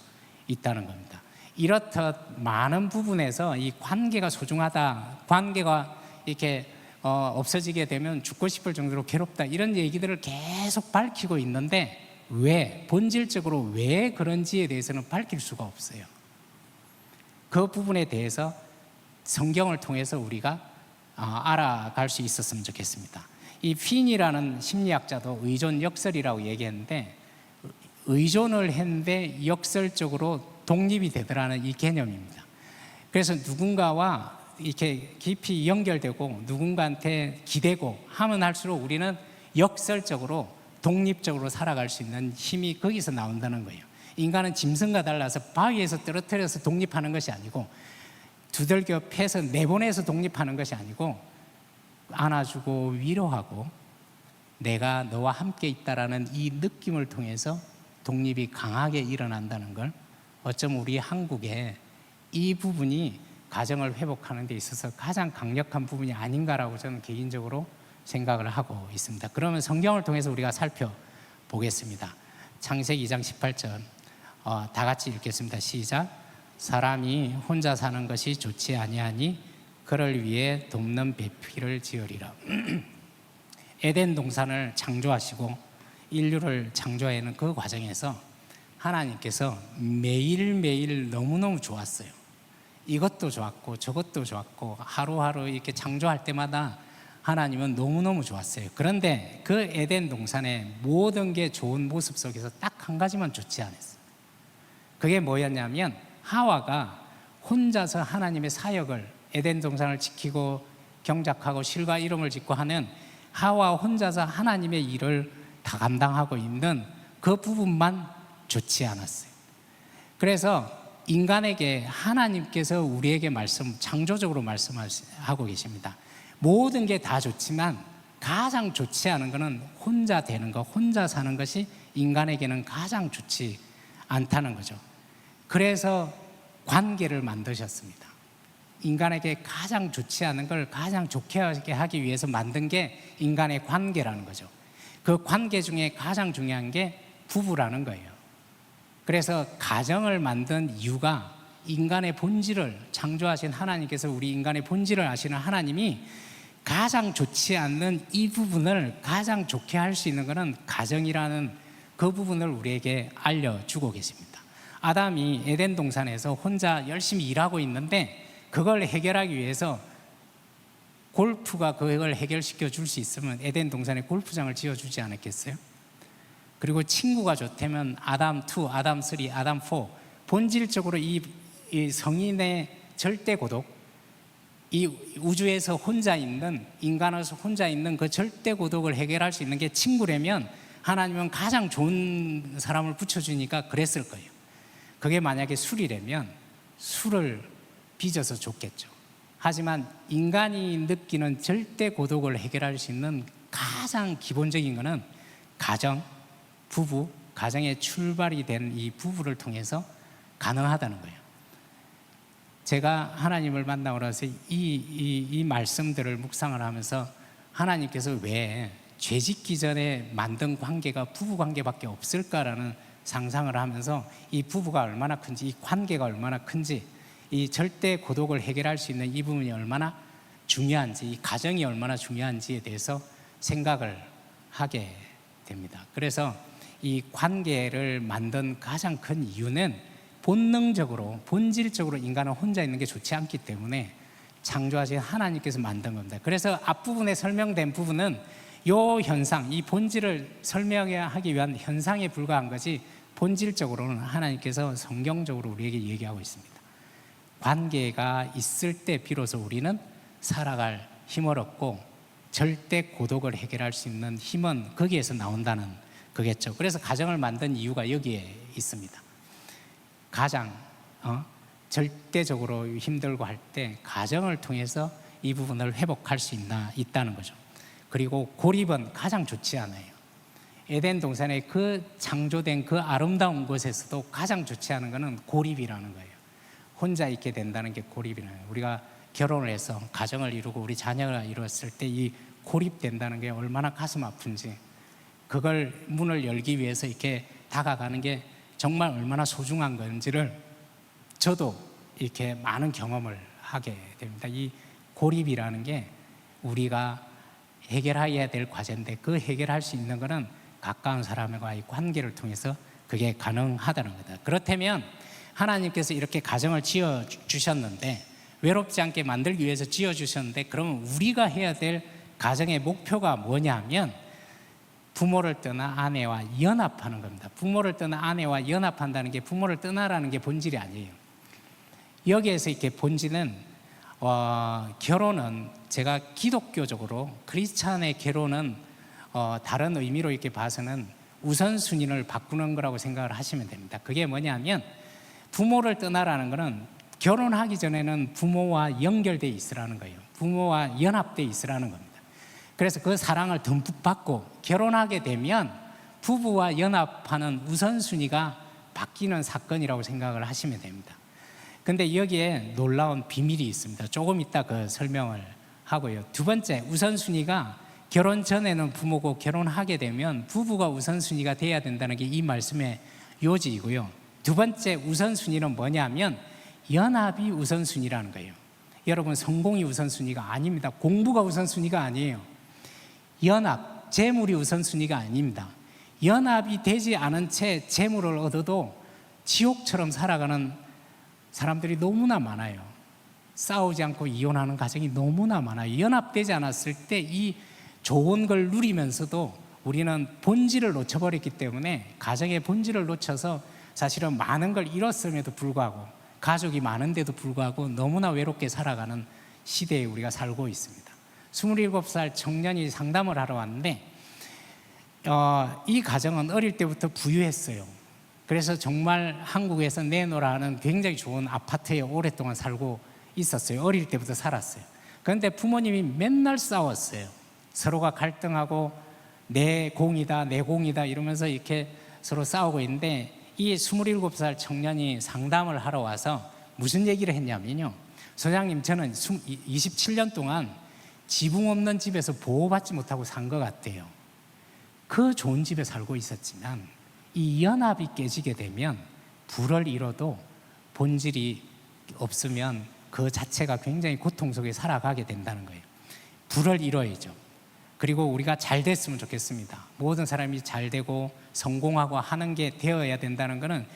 있다는 겁니다. 이렇듯 많은 부분에서 이 관계가 소중하다, 관계가 이렇게 없어지게 되면 죽고 싶을 정도로 괴롭다 이런 얘기들을 계속 밝히고 있는데 왜 본질적으로 왜 그런지에 대해서는 밝힐 수가 없어요. 그 부분에 대해서 성경을 통해서 우리가 알아갈 수 있었으면 좋겠습니다. 이 핀이라는 심리학자도 의존 역설이라고 얘기했는데, 의존을 했는데 역설적으로 독립이 되더라는 이 개념입니다. 그래서 누군가와 이렇게 깊이 연결되고 누군가한테 기대고 하면 할수록 우리는 역설적으로 독립적으로 살아갈 수 있는 힘이 거기서 나온다는 거예요. 인간은 짐승과 달라서 바위에서 떨어뜨려서 독립하는 것이 아니고, 두들겨 패서 내보내서 독립하는 것이 아니고, 안아주고 위로하고 내가 너와 함께 있다라는 이 느낌을 통해서 독립이 강하게 일어난다는 걸, 어쩌면 우리 한국의 이 부분이 가정을 회복하는 데 있어서 가장 강력한 부분이 아닌가라고 저는 개인적으로 생각을 하고 있습니다. 그러면 성경을 통해서 우리가 살펴보겠습니다. 창세기 2장 18절 다 같이 읽겠습니다. 시작. 사람이 혼자 사는 것이 좋지 아니하니 그를 위해 돕는 배필을 지으리라. 에덴 동산을 창조하시고 인류를 창조하는 그 과정에서 하나님께서 매일매일 너무너무 좋았어요. 이것도 좋았고 저것도 좋았고 하루하루 이렇게 창조할 때마다 하나님은 너무너무 좋았어요. 그런데 그 에덴 동산의 모든 게 좋은 모습 속에서 딱 한 가지만 좋지 않았어요. 그게 뭐였냐면, 하와가 혼자서 하나님의 사역을, 에덴 동산을 지키고 경작하고 실과 이름을 짓고 하는 하와 혼자서 하나님의 일을 다 감당하고 있는 그 부분만 좋지 않았어요. 그래서 인간에게 하나님께서 우리에게 창조적으로 말씀하고 계십니다. 모든 게 다 좋지만 가장 좋지 않은 것은 혼자 되는 것, 혼자 사는 것이 인간에게는 가장 좋지 않다는 거죠. 그래서 관계를 만드셨습니다. 인간에게 가장 좋지 않은 걸 가장 좋게 하기 위해서 만든 게 인간의 관계라는 거죠. 그 관계 중에 가장 중요한 게 부부라는 거예요. 그래서 가정을 만든 이유가, 인간의 본질을 창조하신 하나님께서 우리 인간의 본질을 아시는 하나님이 가장 좋지 않는 이 부분을 가장 좋게 할 수 있는 것은 가정이라는 그 부분을 우리에게 알려주고 계십니다. 아담이 에덴 동산에서 혼자 열심히 일하고 있는데, 그걸 해결하기 위해서 골프가 그걸 해결시켜 줄 수 있으면 에덴 동산에 골프장을 지어주지 않았겠어요? 그리고 친구가 좋다면 아담 2, 아담 3, 아담 4, 본질적으로 이 성인의 절대 고독, 이 우주에서 혼자 있는, 인간으로서 혼자 있는 그 절대 고독을 해결할 수 있는 게 친구라면 하나님은 가장 좋은 사람을 붙여주니까 그랬을 거예요. 그게 만약에 술이라면 술을 빚어서 줬겠죠. 하지만 인간이 느끼는 절대 고독을 해결할 수 있는 가장 기본적인 것은 가정, 부부, 가정의 출발이 된 이 부부를 통해서 가능하다는 거예요. 제가 하나님을 만나고 나서 이 말씀들을 묵상을 하면서 하나님께서 왜 죄짓기 전에 만든 관계가 부부 관계밖에 없을까라는 상상을 하면서 이 부부가 얼마나 큰지, 이 관계가 얼마나 큰지, 이 절대 고독을 해결할 수 있는 이 부분이 얼마나 중요한지, 이 가정이 얼마나 중요한지에 대해서 생각을 하게 됩니다. 그래서 이 관계를 만든 가장 큰 이유는 본능적으로, 본질적으로 인간은 혼자 있는 게 좋지 않기 때문에 창조하신 하나님께서 만든 겁니다. 그래서 앞부분에 설명된 부분은 이 현상, 이 본질을 설명하기 위한 현상에 불과한 것이, 본질적으로는 하나님께서 성경적으로 우리에게 얘기하고 있습니다. 관계가 있을 때 비로소 우리는 살아갈 힘을 얻고 절대 고독을 해결할 수 있는 힘은 거기에서 나온다는 거겠죠. 그래서 가정을 만든 이유가 여기에 있습니다. 가장 절대적으로 힘들고 할 때 가정을 통해서 이 부분을 회복할 수 있다는 거죠. 그리고 고립은 가장 좋지 않아요. 에덴 동산의 그 창조된 그 아름다운 곳에서도 가장 좋지 않은 것은 고립이라는 거예요. 혼자 있게 된다는 게 고립이라는 거예요. 우리가 결혼을 해서 가정을 이루고 우리 자녀가 이루었을 때 이 고립된다는 게 얼마나 가슴 아픈지, 그걸 문을 열기 위해서 이렇게 다가가는 게 정말 얼마나 소중한 건지를 저도 이렇게 많은 경험을 하게 됩니다. 이 고립이라는 게 우리가 해결해야 될 과제인데, 그 해결할 수 있는 것은 가까운 사람과의 관계를 통해서 그게 가능하다는 거다. 그렇다면 하나님께서 이렇게 가정을 지어 주셨는데, 외롭지 않게 만들기 위해서 지어 주셨는데, 그러면 우리가 해야 될 가정의 목표가 뭐냐면 부모를 떠나 아내와 연합하는 겁니다. 부모를 떠나 아내와 연합한다는 게 부모를 떠나라는 게 본질이 아니에요. 여기에서 이렇게 본질은 결혼은, 제가 기독교적으로 크리스찬의 결혼은 다른 의미로 이렇게 봐서는 우선순위를 바꾸는 거라고 생각을 하시면 됩니다. 그게 뭐냐면 부모를 떠나라는 거는 결혼하기 전에는 부모와 연결되어 있으라는 거예요. 부모와 연합되어 있으라는 겁니다. 그래서 그 사랑을 듬뿍 받고 결혼하게 되면 부부와 연합하는 우선순위가 바뀌는 사건이라고 생각을 하시면 됩니다. 근데 여기에 놀라운 비밀이 있습니다. 조금 이따 그 설명을 하고요. 두 번째, 우선순위가 결혼 전에는 부모고 결혼하게 되면 부부가 우선순위가 돼야 된다는 게 이 말씀의 요지이고요. 두 번째 우선순위는 뭐냐면 연합이 우선순위라는 거예요. 여러분, 성공이 우선순위가 아닙니다. 공부가 우선순위가 아니에요. 연합, 재물이 우선순위가 아닙니다. 연합이 되지 않은 채 재물을 얻어도 지옥처럼 살아가는 사람들이 너무나 많아요. 싸우지 않고 이혼하는 가정이 너무나 많아요. 연합되지 않았을 때 이 좋은 걸 누리면서도 우리는 본질을 놓쳐버렸기 때문에, 가정의 본질을 놓쳐서 사실은 많은 걸 잃었음에도 불구하고, 가족이 많은데도 불구하고 너무나 외롭게 살아가는 시대에 우리가 살고 있습니다. 27살 청년이 상담을 하러 왔는데 이 가정은 어릴 때부터 부유했어요. 그래서 정말 한국에서 내놓으라는 굉장히 좋은 아파트에 오랫동안 살고 있었어요. 어릴 때부터 살았어요. 그런데 부모님이 맨날 싸웠어요. 서로가 갈등하고 내 공이다, 내 공이다 이러면서 이렇게 서로 싸우고 있는데, 이 27살 청년이 상담을 하러 와서 무슨 얘기를 했냐면요, 소장님, 저는 27년 동안 지붕 없는 집에서 보호받지 못하고 산 것 같아요. 그 좋은 집에 살고 있었지만 이 연합이 깨지게 되면 불을 이뤄도 본질이 없으면 그 자체가 굉장히 고통 속에 살아가게 된다는 거예요. 불을 이뤄야죠. 그리고 우리가 잘 됐으면 좋겠습니다. 모든 사람이 잘 되고 성공하고 하는 게 되어야 된다는 것은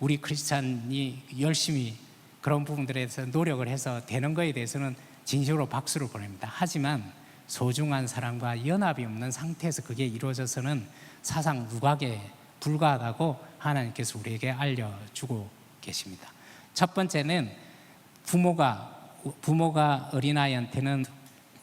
우리 크리스찬이 열심히 그런 부분들에 대해서 노력을 해서 되는 거에 대해서는 진심으로 박수를 보냅니다. 하지만 소중한 사람과 연합이 없는 상태에서 그게 이루어져서는 사상 누각에 불과하다고 하나님께서 우리에게 알려주고 계십니다. 첫 번째는 부모가 어린아이한테는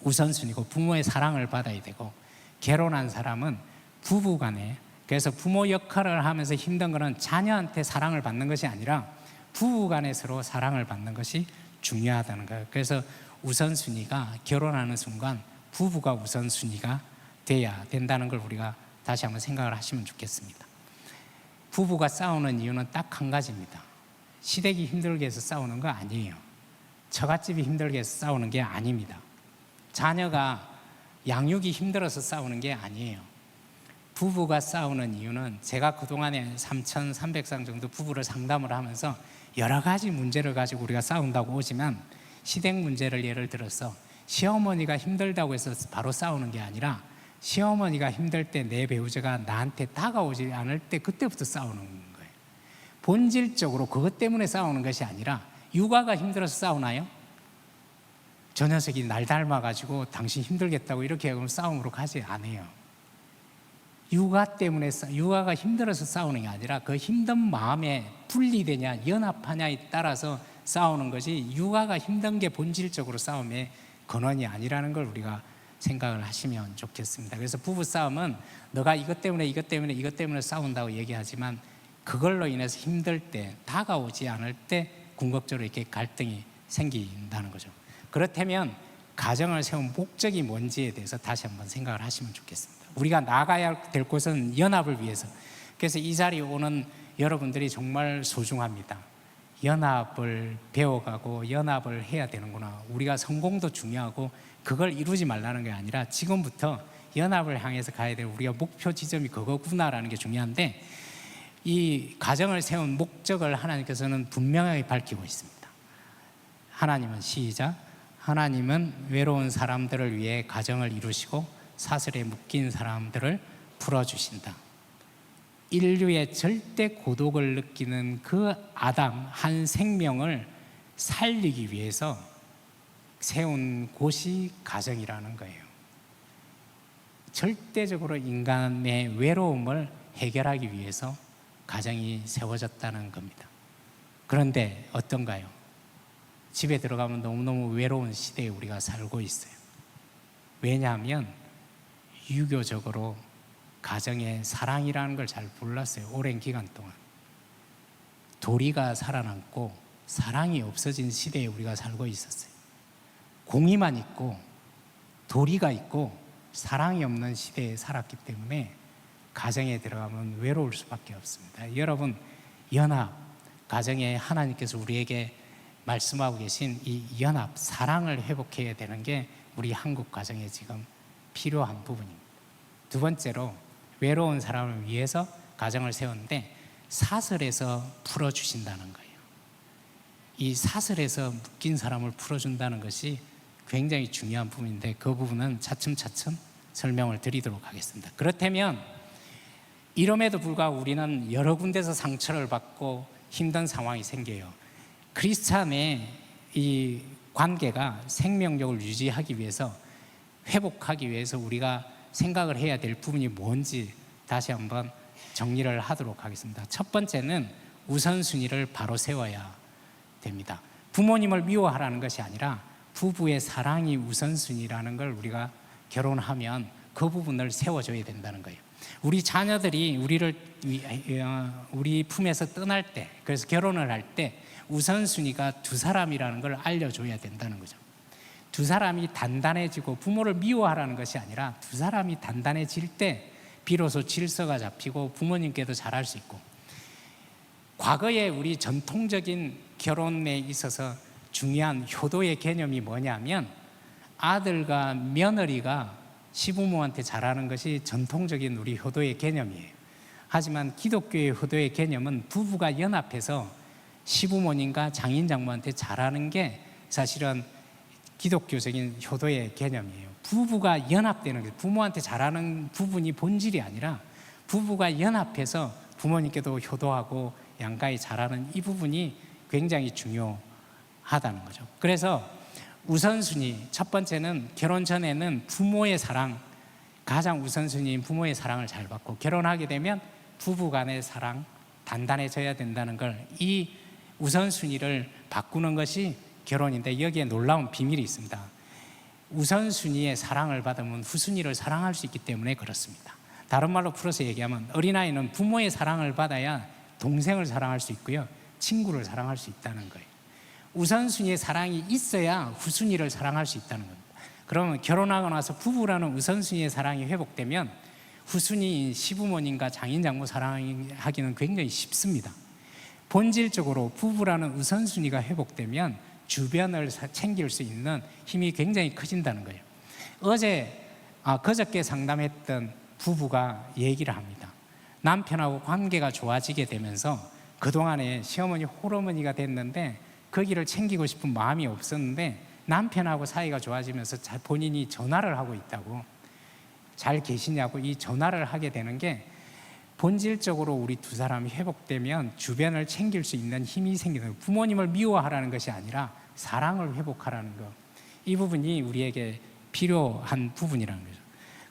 우선순위고 부모의 사랑을 받아야 되고, 결혼한 사람은 부부간에, 그래서 부모 역할을 하면서 힘든 것은 자녀한테 사랑을 받는 것이 아니라 부부간에 서로 사랑을 받는 것이 중요하다는 거예요. 그래서 우선순위가, 결혼하는 순간 부부가 우선순위가 돼야 된다는 걸 우리가 다시 한번 생각을 하시면 좋겠습니다. 부부가 싸우는 이유는 딱 한 가지입니다. 시댁이 힘들게 해서 싸우는 거 아니에요. 처갓집이 힘들게 해서 싸우는 게 아닙니다. 자녀가 양육이 힘들어서 싸우는 게 아니에요. 부부가 싸우는 이유는, 제가 그동안에 3,300상 정도 부부를 상담을 하면서 여러 가지 문제를 가지고 우리가 싸운다고 오지만, 시댁 문제를 예를 들어서 시어머니가 힘들다고 해서 바로 싸우는 게 아니라, 시어머니가 힘들 때 내 배우자가 나한테 다가오지 않을 때 그때부터 싸우는 거예요. 본질적으로 그것 때문에 싸우는 것이 아니라, 육아가 힘들어서 싸우나요? 저 녀석이 날 닮아가지고 당신 힘들겠다고 이렇게 하면 싸움으로 가지 않아요. 육아가 힘들어서 싸우는 게 아니라 그 힘든 마음에 분리되냐 연합하냐에 따라서 싸우는 것이, 육아가 힘든 게 본질적으로 싸움의 근원이 아니라는 걸 우리가 생각을 하시면 좋겠습니다. 그래서 부부 싸움은 너가 이것 때문에 싸운다고 얘기하지만, 그걸로 인해서 힘들 때, 다가오지 않을 때 궁극적으로 이렇게 갈등이 생긴다는 거죠. 그렇다면 가정을 세운 목적이 뭔지에 대해서 다시 한번 생각을 하시면 좋겠습니다. 우리가 나가야 될 곳은 연합을 위해서. 그래서 이 자리에 오는 여러분들이 정말 소중합니다. 연합을 배워가고 연합을 해야 되는구나. 우리가 성공도 중요하고 그걸 이루지 말라는 게 아니라 지금부터 연합을 향해서 가야 될 우리가 목표 지점이 그거구나라는 게 중요한데, 이 가정을 세운 목적을 하나님께서는 분명하게 밝히고 있습니다. 하나님은, 시작, 하나님은 외로운 사람들을 위해 가정을 이루시고 사슬에 묶인 사람들을 풀어주신다. 인류의 절대 고독을 느끼는 그 아담 한 생명을 살리기 위해서 세운 곳이 가정이라는 거예요. 절대적으로 인간의 외로움을 해결하기 위해서 가정이 세워졌다는 겁니다. 그런데 어떤가요? 집에 들어가면 너무너무 외로운 시대에 우리가 살고 있어요. 왜냐하면 유교적으로 가정의 사랑이라는 걸 잘 몰랐어요. 오랜 기간 동안 도리가 살아남고 사랑이 없어진 시대에 우리가 살고 있었어요. 공의만 있고 도리가 있고 사랑이 없는 시대에 살았기 때문에 가정에 들어가면 외로울 수밖에 없습니다. 여러분, 연합, 가정에 하나님께서 우리에게 말씀하고 계신 이 연합, 사랑을 회복해야 되는 게 우리 한국 가정에 지금 필요한 부분입니다. 두 번째로 외로운 사람을 위해서 가정을 세웠는데 사슬에서 풀어주신다는 거예요. 이 사슬에서 묶인 사람을 풀어준다는 것이 굉장히 중요한 부분인데 그 부분은 차츰차츰 설명을 드리도록 하겠습니다. 그렇다면 이럼에도 불구하고 우리는 여러 군데서 상처를 받고 힘든 상황이 생겨요. 크리스찬의 이 관계가 생명력을 유지하기 위해서, 회복하기 위해서 우리가 생각을 해야 될 부분이 뭔지 다시 한번 정리를 하도록 하겠습니다. 첫 번째는 우선순위를 바로 세워야 됩니다. 부모님을 미워하라는 것이 아니라 부부의 사랑이 우선순위라는 걸 우리가 결혼하면 그 부분을 세워줘야 된다는 거예요. 우리 자녀들이 우리 품에서 떠날 때, 그래서 결혼을 할 때 우선순위가 두 사람이라는 걸 알려줘야 된다는 거죠. 두 사람이 단단해지고, 부모를 미워하라는 것이 아니라 두 사람이 단단해질 때 비로소 질서가 잡히고 부모님께도 잘할 수 있고, 과거에 우리 전통적인 결혼에 있어서 중요한 효도의 개념이 뭐냐면 아들과 며느리가 시부모한테 잘하는 것이 전통적인 우리 효도의 개념이에요. 하지만 기독교의 효도의 개념은 부부가 연합해서 시부모님과 장인장모한테 잘하는 게 사실은 기독교적인 효도의 개념이에요. 부부가 연합되는 게, 부모한테 잘하는 부분이 본질이 아니라 부부가 연합해서 부모님께도 효도하고 양가히 잘하는 이 부분이 굉장히 중요하다는 거죠. 그래서 우선순위, 첫 번째는 결혼 전에는 부모의 사랑, 가장 우선순위인 부모의 사랑을 잘 받고, 결혼하게 되면 부부 간의 사랑, 단단해져야 된다는 걸, 이 우선순위를 바꾸는 것이 결혼인데 여기에 놀라운 비밀이 있습니다. 우선순위의 사랑을 받으면 후순위를 사랑할 수 있기 때문에 그렇습니다. 다른 말로 풀어서 얘기하면 어린아이는 부모의 사랑을 받아야 동생을 사랑할 수 있고요, 친구를 사랑할 수 있다는 거예요. 우선순위의 사랑이 있어야 후순위를 사랑할 수 있다는 겁니다. 그러면 결혼하고 나서 부부라는 우선순위의 사랑이 회복되면 후순위인 시부모님과 장인장모 사랑하기는 굉장히 쉽습니다. 본질적으로 부부라는 우선순위가 회복되면 주변을 챙길 수 있는 힘이 굉장히 커진다는 거예요. 그저께 상담했던 부부가 얘기를 합니다. 남편하고 관계가 좋아지게 되면서 그동안에 시어머니 홀어머니가 됐는데 거기를 챙기고 싶은 마음이 없었는데 남편하고 사이가 좋아지면서 본인이 전화를 하고 있다고, 잘 계시냐고 이 전화를 하게 되는 게, 본질적으로 우리 두 사람이 회복되면 주변을 챙길 수 있는 힘이 생기는 거예요. 부모님을 미워하라는 것이 아니라 사랑을 회복하라는 것, 이 부분이 우리에게 필요한 부분이라는 거죠.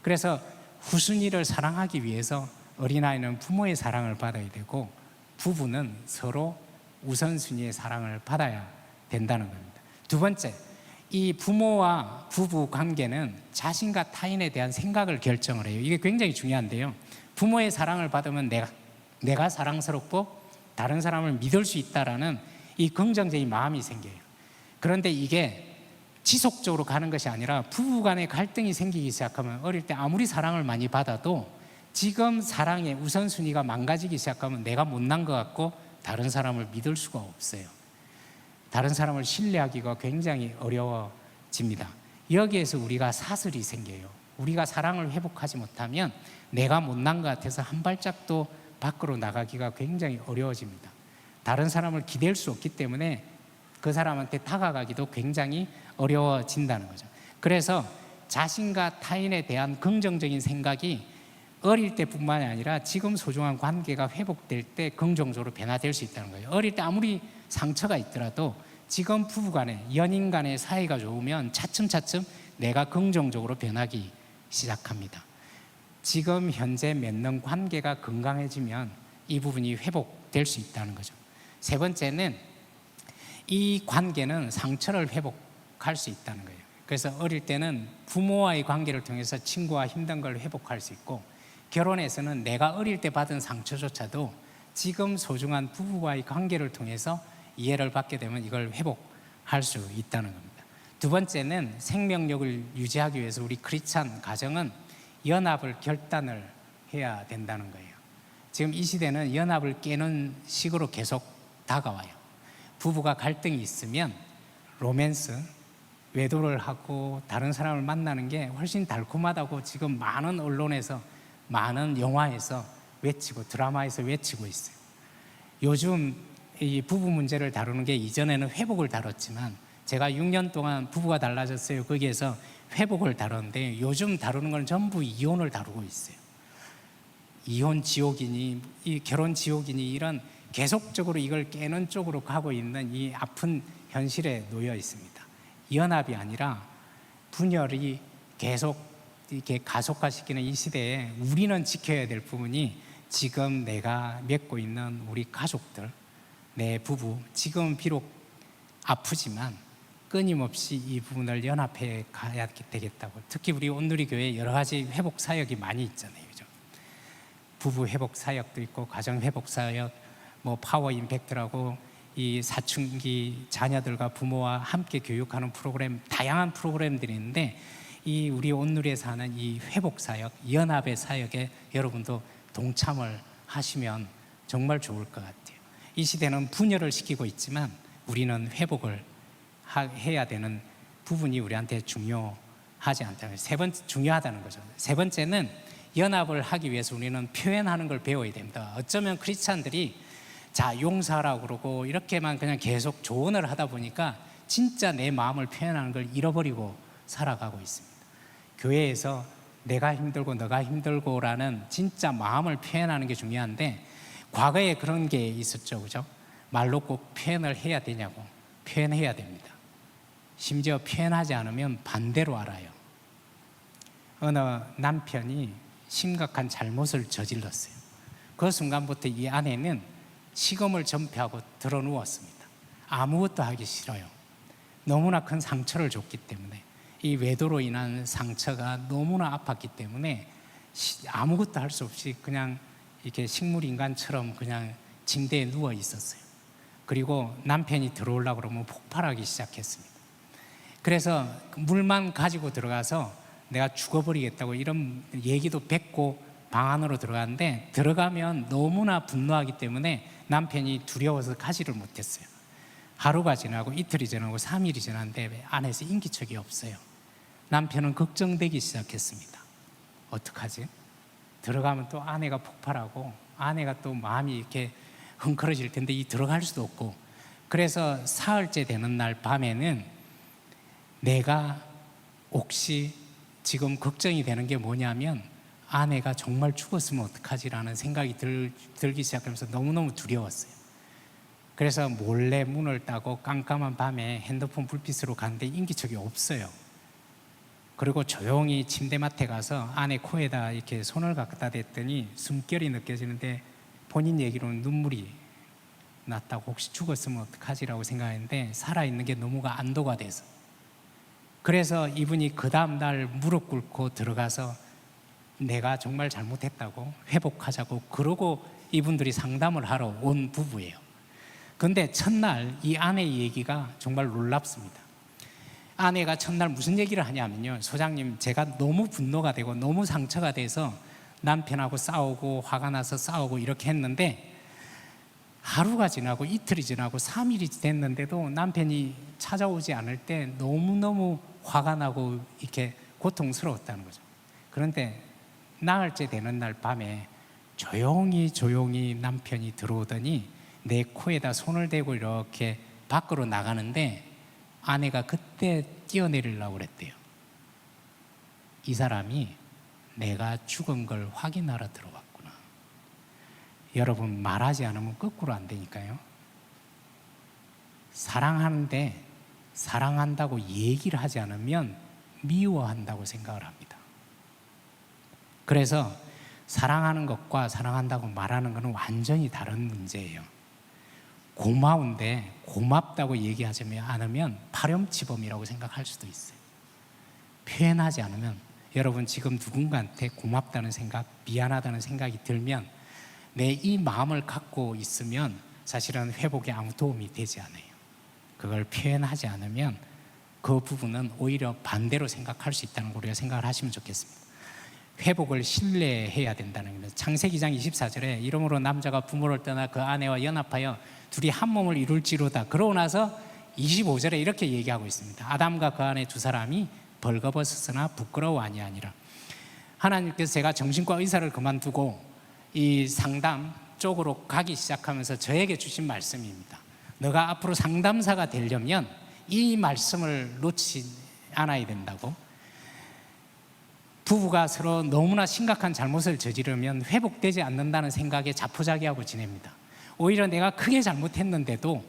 그래서 후순위를 사랑하기 위해서 어린아이는 부모의 사랑을 받아야 되고 부부는 서로 우선순위의 사랑을 받아야 된다는 겁니다. 두 번째, 이 부모와 부부 관계는 자신과 타인에 대한 생각을 결정을 해요. 이게 굉장히 중요한데요, 부모의 사랑을 받으면 내가 사랑스럽고 다른 사람을 믿을 수 있다라는 이 긍정적인 마음이 생겨요. 그런데 이게 지속적으로 가는 것이 아니라 부부 간의 갈등이 생기기 시작하면, 어릴 때 아무리 사랑을 많이 받아도 지금 사랑의 우선순위가 망가지기 시작하면 내가 못난 것 같고 다른 사람을 믿을 수가 없어요. 다른 사람을 신뢰하기가 굉장히 어려워집니다. 여기에서 우리가 사슬이 생겨요. 우리가 사랑을 회복하지 못하면 내가 못난 것 같아서 한 발짝도 밖으로 나가기가 굉장히 어려워집니다. 다른 사람을 기댈 수 없기 때문에 그 사람한테 다가가기도 굉장히 어려워진다는 거죠. 그래서 자신과 타인에 대한 긍정적인 생각이 어릴 때뿐만이 아니라 지금 소중한 관계가 회복될 때 긍정적으로 변화될 수 있다는 거예요. 어릴 때 아무리 상처가 있더라도 지금 부부간에, 연인 간의 사이가 좋으면 차츰차츰 내가 긍정적으로 변하기 시작합니다. 지금 현재 맺는 관계가 건강해지면 이 부분이 회복될 수 있다는 거죠. 세 번째는 이 관계는 상처를 회복할 수 있다는 거예요. 그래서 어릴 때는 부모와의 관계를 통해서 친구와 힘든 걸 회복할 수 있고, 결혼해서는 내가 어릴 때 받은 상처조차도 지금 소중한 부부와의 관계를 통해서 이해를 받게 되면 이걸 회복할 수 있다는 겁니다. 두 번째는 생명력을 유지하기 위해서 우리 크리스찬 가정은 연합을 결단을 해야 된다는 거예요. 지금 이 시대는 연합을 깨는 식으로 계속 다가와요. 부부가 갈등이 있으면 로맨스, 외도를 하고 다른 사람을 만나는 게 훨씬 달콤하다고 지금 많은 언론에서, 많은 영화에서 외치고 드라마에서 외치고 있어요. 요즘 이 부부 문제를 다루는 게 이전에는 회복을 다뤘지만 제가 6년 동안 부부가 달라졌어요. 거기에서 회복을 다뤘는데 요즘 다루는 건 전부 이혼을 다루고 있어요. 이혼 지옥이니 이 결혼 지옥이니 이런 계속적으로 이걸 깨는 쪽으로 가고 있는 이 아픈 현실에 놓여 있습니다. 연합이 아니라 분열이 계속 이렇게 가속화시키는 이 시대에 우리는 지켜야 될 부분이 지금 내가 맺고 있는 우리 가족들, 내 부부, 지금 비록 아프지만 끊임없이 이 부분을 연합해 가야 되겠다고. 특히 우리 온누리 교회에 여러 가지 회복 사역이 많이 있잖아요. 그죠? 부부 회복 사역도 있고 가정 회복 사역, 뭐 파워 임팩트라고 이 사춘기 자녀들과 부모와 함께 교육하는 프로그램, 다양한 프로그램들이 있는데 이 우리 온누리에서 하는 이 회복 사역, 연합의 사역에 여러분도 동참을 하시면 정말 좋을 것 같아요. 이 시대는 분열을 시키고 있지만 우리는 회복을 해야 되는 부분이 우리한테 중요하지 않다는 거죠. 세 번째, 중요하다는 거죠. 세 번째는 연합을 하기 위해서 우리는 표현하는 걸 배워야 됩니다. 어쩌면 크리스찬들이 자 용서하라고 그러고 이렇게만 그냥 계속 조언을 하다 보니까 진짜 내 마음을 표현하는 걸 잃어버리고 살아가고 있습니다. 교회에서 내가 힘들고 너가 힘들고라는 진짜 마음을 표현하는 게 중요한데, 과거에 그런 게 있었죠. 그죠? 말로 꼭 표현을 해야 되냐고. 표현해야 됩니다. 심지어 표현하지 않으면 반대로 알아요. 어느 남편이 심각한 잘못을 저질렀어요. 그 순간부터 이 아내는 식음을 전폐하고 드러 누웠습니다. 아무것도 하기 싫어요. 너무나 큰 상처를 줬기 때문에, 이 외도로 인한 상처가 너무나 아팠기 때문에 아무것도 할 수 없이 그냥 이렇게 식물인간처럼 그냥 침대에 누워 있었어요. 그리고 남편이 들어오려고 그러면 폭발하기 시작했습니다. 그래서 물만 가지고 들어가서 내가 죽어버리겠다고 이런 얘기도 뱉고 방 안으로 들어갔는데, 들어가면 너무나 분노하기 때문에 남편이 두려워서 가지를 못했어요. 하루가 지나고 이틀이 지나고 3일이 지났는데 안에서 인기척이 없어요. 남편은 걱정되기 시작했습니다. 어떡하지? 들어가면 또 아내가 폭발하고 아내가 또 마음이 이렇게 흥크러질 텐데 이 들어갈 수도 없고. 그래서 사흘째 되는 날 밤에는 내가 혹시 지금 걱정이 되는 게 뭐냐면 아내가 정말 죽었으면 어떡하지라는 생각이 들기 시작하면서 너무너무 두려웠어요. 그래서 몰래 문을 따고 깜깜한 밤에 핸드폰 불빛으로 가는데 인기척이 없어요. 그리고 조용히 침대맡에 가서 아내 코에다 이렇게 손을 갖다 댔더니 숨결이 느껴지는데 본인 얘기로는 눈물이 났다고. 혹시 죽었으면 어떡하지라고 생각했는데 살아있는 게 너무가 안도가 돼서, 그래서 이분이 그 다음날 무릎 꿇고 들어가서 내가 정말 잘못했다고 회복하자고 그러고 이분들이 상담을 하러 온 부부예요. 그런데 첫날 이 아내의 얘기가 정말 놀랍습니다. 아내가 첫날 무슨 얘기를 하냐면요, 소장님 제가 너무 분노가 되고 너무 상처가 돼서 남편하고 싸우고 화가 나서 싸우고 이렇게 했는데, 하루가 지나고 이틀이 지나고 3일이 됐는데도 남편이 찾아오지 않을 때 너무너무 화가 나고 이렇게 고통스러웠다는 거죠. 그런데 나흘째 되는 날 밤에 조용히 남편이 들어오더니 내 코에다 손을 대고 이렇게 밖으로 나가는데 아내가 그때 뛰어내리려고 그랬대요. 이 사람이 내가 죽은 걸 확인하러 들어왔구나. 여러분, 말하지 않으면 거꾸로 안 되니까요. 사랑하는데 사랑한다고 얘기를 하지 않으면 미워한다고 생각을 합니다. 그래서 사랑하는 것과 사랑한다고 말하는 것은 완전히 다른 문제예요. 고마운데 고맙다고 얘기하지 않으면 파렴치범이라고 생각할 수도 있어요. 표현하지 않으면, 여러분 지금 누군가한테 고맙다는 생각, 미안하다는 생각이 들면 내 이 마음을 갖고 있으면 사실은 회복에 아무 도움이 되지 않아요. 그걸 표현하지 않으면 그 부분은 오히려 반대로 생각할 수 있다는 걸 우리가 생각을 하시면 좋겠습니다. 회복을 신뢰해야 된다는 겁니다. 창세기 2장 24절에 이러므로 남자가 부모를 떠나 그 아내와 연합하여 둘이 한 몸을 이룰지로다. 그러고 나서 25절에 이렇게 얘기하고 있습니다. 아담과 그 아내 두 사람이 벌거벗었으나 부끄러워 아니하니라. 하나님께서 제가 정신과 의사를 그만두고 이 상담 쪽으로 가기 시작하면서 저에게 주신 말씀입니다. 너가 앞으로 상담사가 되려면 이 말씀을 놓치지 않아야 된다고. 부부가 서로 너무나 심각한 잘못을 저지르면 회복되지 않는다는 생각에 자포자기하고 지냅니다. 오히려 내가 크게 잘못했는데도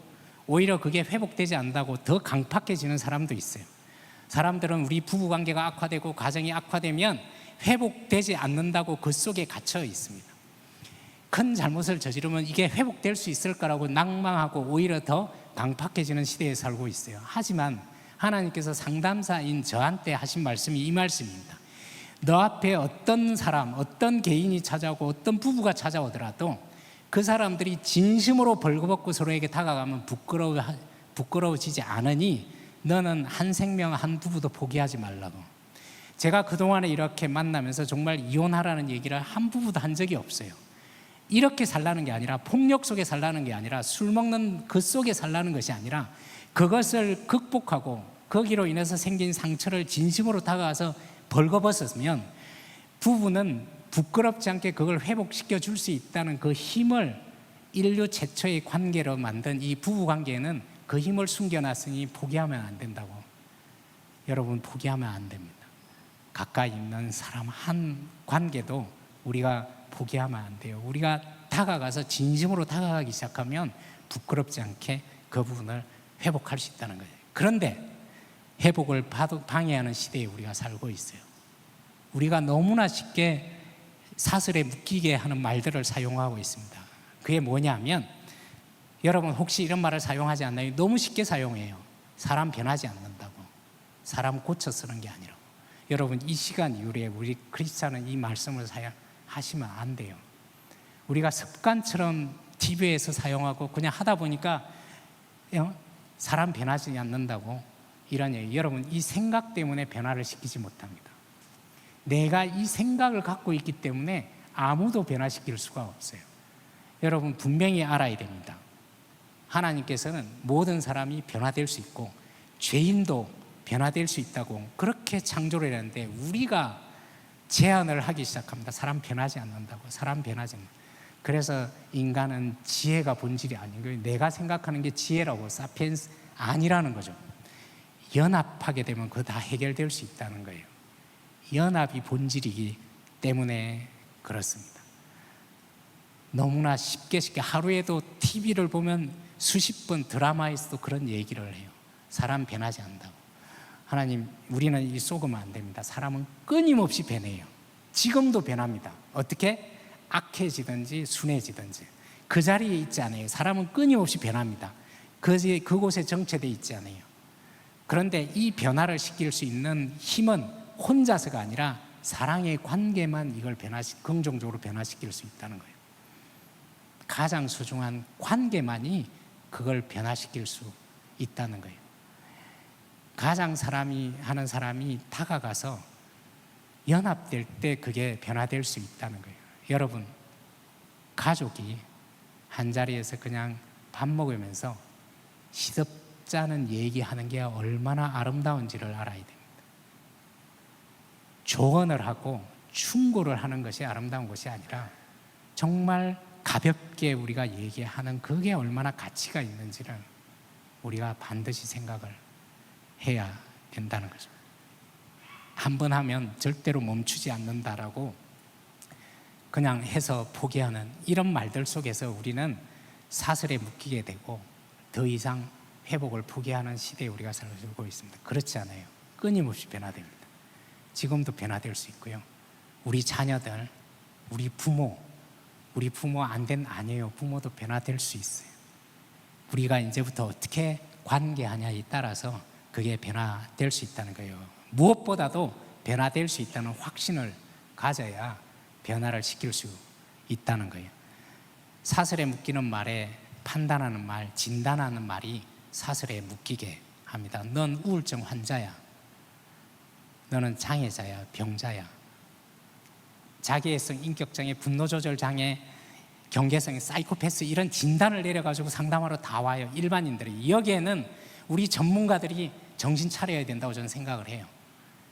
오히려 그게 회복되지 않는다고 더 강팍해지는 사람도 있어요. 사람들은 우리 부부관계가 악화되고 가정이 악화되면 회복되지 않는다고 그 속에 갇혀 있습니다. 큰 잘못을 저지르면 이게 회복될 수 있을 거라고 낭망하고 오히려 더 강팍해지는 시대에 살고 있어요. 하지만 하나님께서 상담사인 저한테 하신 말씀이 이 말씀입니다. 너 앞에 어떤 사람, 어떤 개인이 찾아오고 어떤 부부가 찾아오더라도 그 사람들이 진심으로 벌거벗고 서로에게 다가가면 부끄러워지지 않으니 너는 한 생명 한 부부도 포기하지 말라고. 제가 그동안에 이렇게 만나면서 정말 이혼하라는 얘기를 한 부부도 한 적이 없어요. 이렇게 살라는 게 아니라, 폭력 속에 살라는 게 아니라, 술 먹는 그 속에 살라는 것이 아니라 그것을 극복하고 거기로 인해서 생긴 상처를 진심으로 다가가서 벌거벗으면 부부는 부끄럽지 않게 그걸 회복시켜 줄 수 있다는 그 힘을, 인류 최초의 관계로 만든 이 부부 관계에는 그 힘을 숨겨놨으니 포기하면 안 된다고. 여러분, 포기하면 안 됩니다. 가까이 있는 사람 한 관계도 우리가 포기하면 안 돼요. 우리가 다가가서 진심으로 다가가기 시작하면 부끄럽지 않게 그 부분을 회복할 수 있다는 거예요. 그런데 회복을 방해하는 시대에 우리가 살고 있어요. 우리가 너무나 쉽게 사슬에 묶이게 하는 말들을 사용하고 있습니다. 그게 뭐냐면, 여러분 혹시 이런 말을 사용하지 않나요? 너무 쉽게 사용해요. 사람 변하지 않는다고. 사람 고쳐 쓰는 게 아니라고. 여러분, 이 시간 이후에 우리 크리스찬은 이 말씀을 사용하시면 안 돼요. 우리가 습관처럼 TV에서 사용하고 그냥 하다 보니까 사람 변하지 않는다고 이런 얘기. 여러분, 이 생각 때문에 변화를 시키지 못합니다. 내가 이 생각을 갖고 있기 때문에 아무도 변화시킬 수가 없어요. 여러분, 분명히 알아야 됩니다. 하나님께서는 모든 사람이 변화될 수 있고 죄인도 변화될 수 있다고 그렇게 창조를 했는데, 우리가 제한을 하기 시작합니다. 사람 변하지 않는다고. 사람 변하지 않는다. 그래서 인간은 지혜가 본질이 아닌 거예요. 내가 생각하는 게 지혜라고, 사피엔스 아니라는 거죠. 연합하게 되면 그거 다 해결될 수 있다는 거예요. 연합이 본질이기 때문에 그렇습니다. 너무나 쉽게 하루에도 TV를 보면 수십 번 드라마에서도 그런 얘기를 해요. 사람 변하지 않는다고. 하나님, 우리는 이 속으면 안 됩니다. 사람은 끊임없이 변해요. 지금도 변합니다. 어떻게? 악해지든지 순해지든지 그 자리에 있지 않아요. 사람은 끊임없이 변합니다. 그곳에 정체되어 있지 않아요. 그런데 이 변화를 시킬 수 있는 힘은 혼자서가 아니라 사랑의 관계만 이걸 긍정적으로 변화시킬 수 있다는 거예요. 가장 소중한 관계만이 그걸 변화시킬 수 있다는 거예요. 가장 하는 사람이 다가가서 연합될 때 그게 변화될 수 있다는 거예요. 여러분, 가족이 한자리에서 그냥 밥 먹으면서 시덥잖은 얘기하는 게 얼마나 아름다운지를 알아야 됩니다. 조언을 하고 충고를 하는 것이 아름다운 것이 아니라 정말 가볍게 우리가 얘기하는 그게 얼마나 가치가 있는지를 우리가 반드시 생각을 해야 된다는 거죠. 한 번 하면 절대로 멈추지 않는다라고 그냥 해서 포기하는 이런 말들 속에서 우리는 사슬에 묶이게 되고 더 이상 회복을 포기하는 시대에 우리가 살고 있습니다. 그렇지 않아요. 끊임없이 변화됩니다. 지금도 변화될 수 있고요. 우리 자녀들, 우리 부모 안 된 아니에요. 부모도 변화될 수 있어요. 우리가 이제부터 어떻게 관계하냐에 따라서 그게 변화될 수 있다는 거예요. 무엇보다도 변화될 수 있다는 확신을 가져야 변화를 시킬 수 있다는 거예요. 사슬에 묶이는 말에 판단하는 말, 진단하는 말이 사슬에 묶이게 합니다. 넌 우울증 환자야. 너는 장애자야, 병자야. 자기애성, 인격장애, 분노조절장애, 경계성, 사이코패스 이런 진단을 내려가지고 상담하러 다 와요. 일반인들이. 여기에는 우리 전문가들이 정신 차려야 된다고 저는 생각을 해요.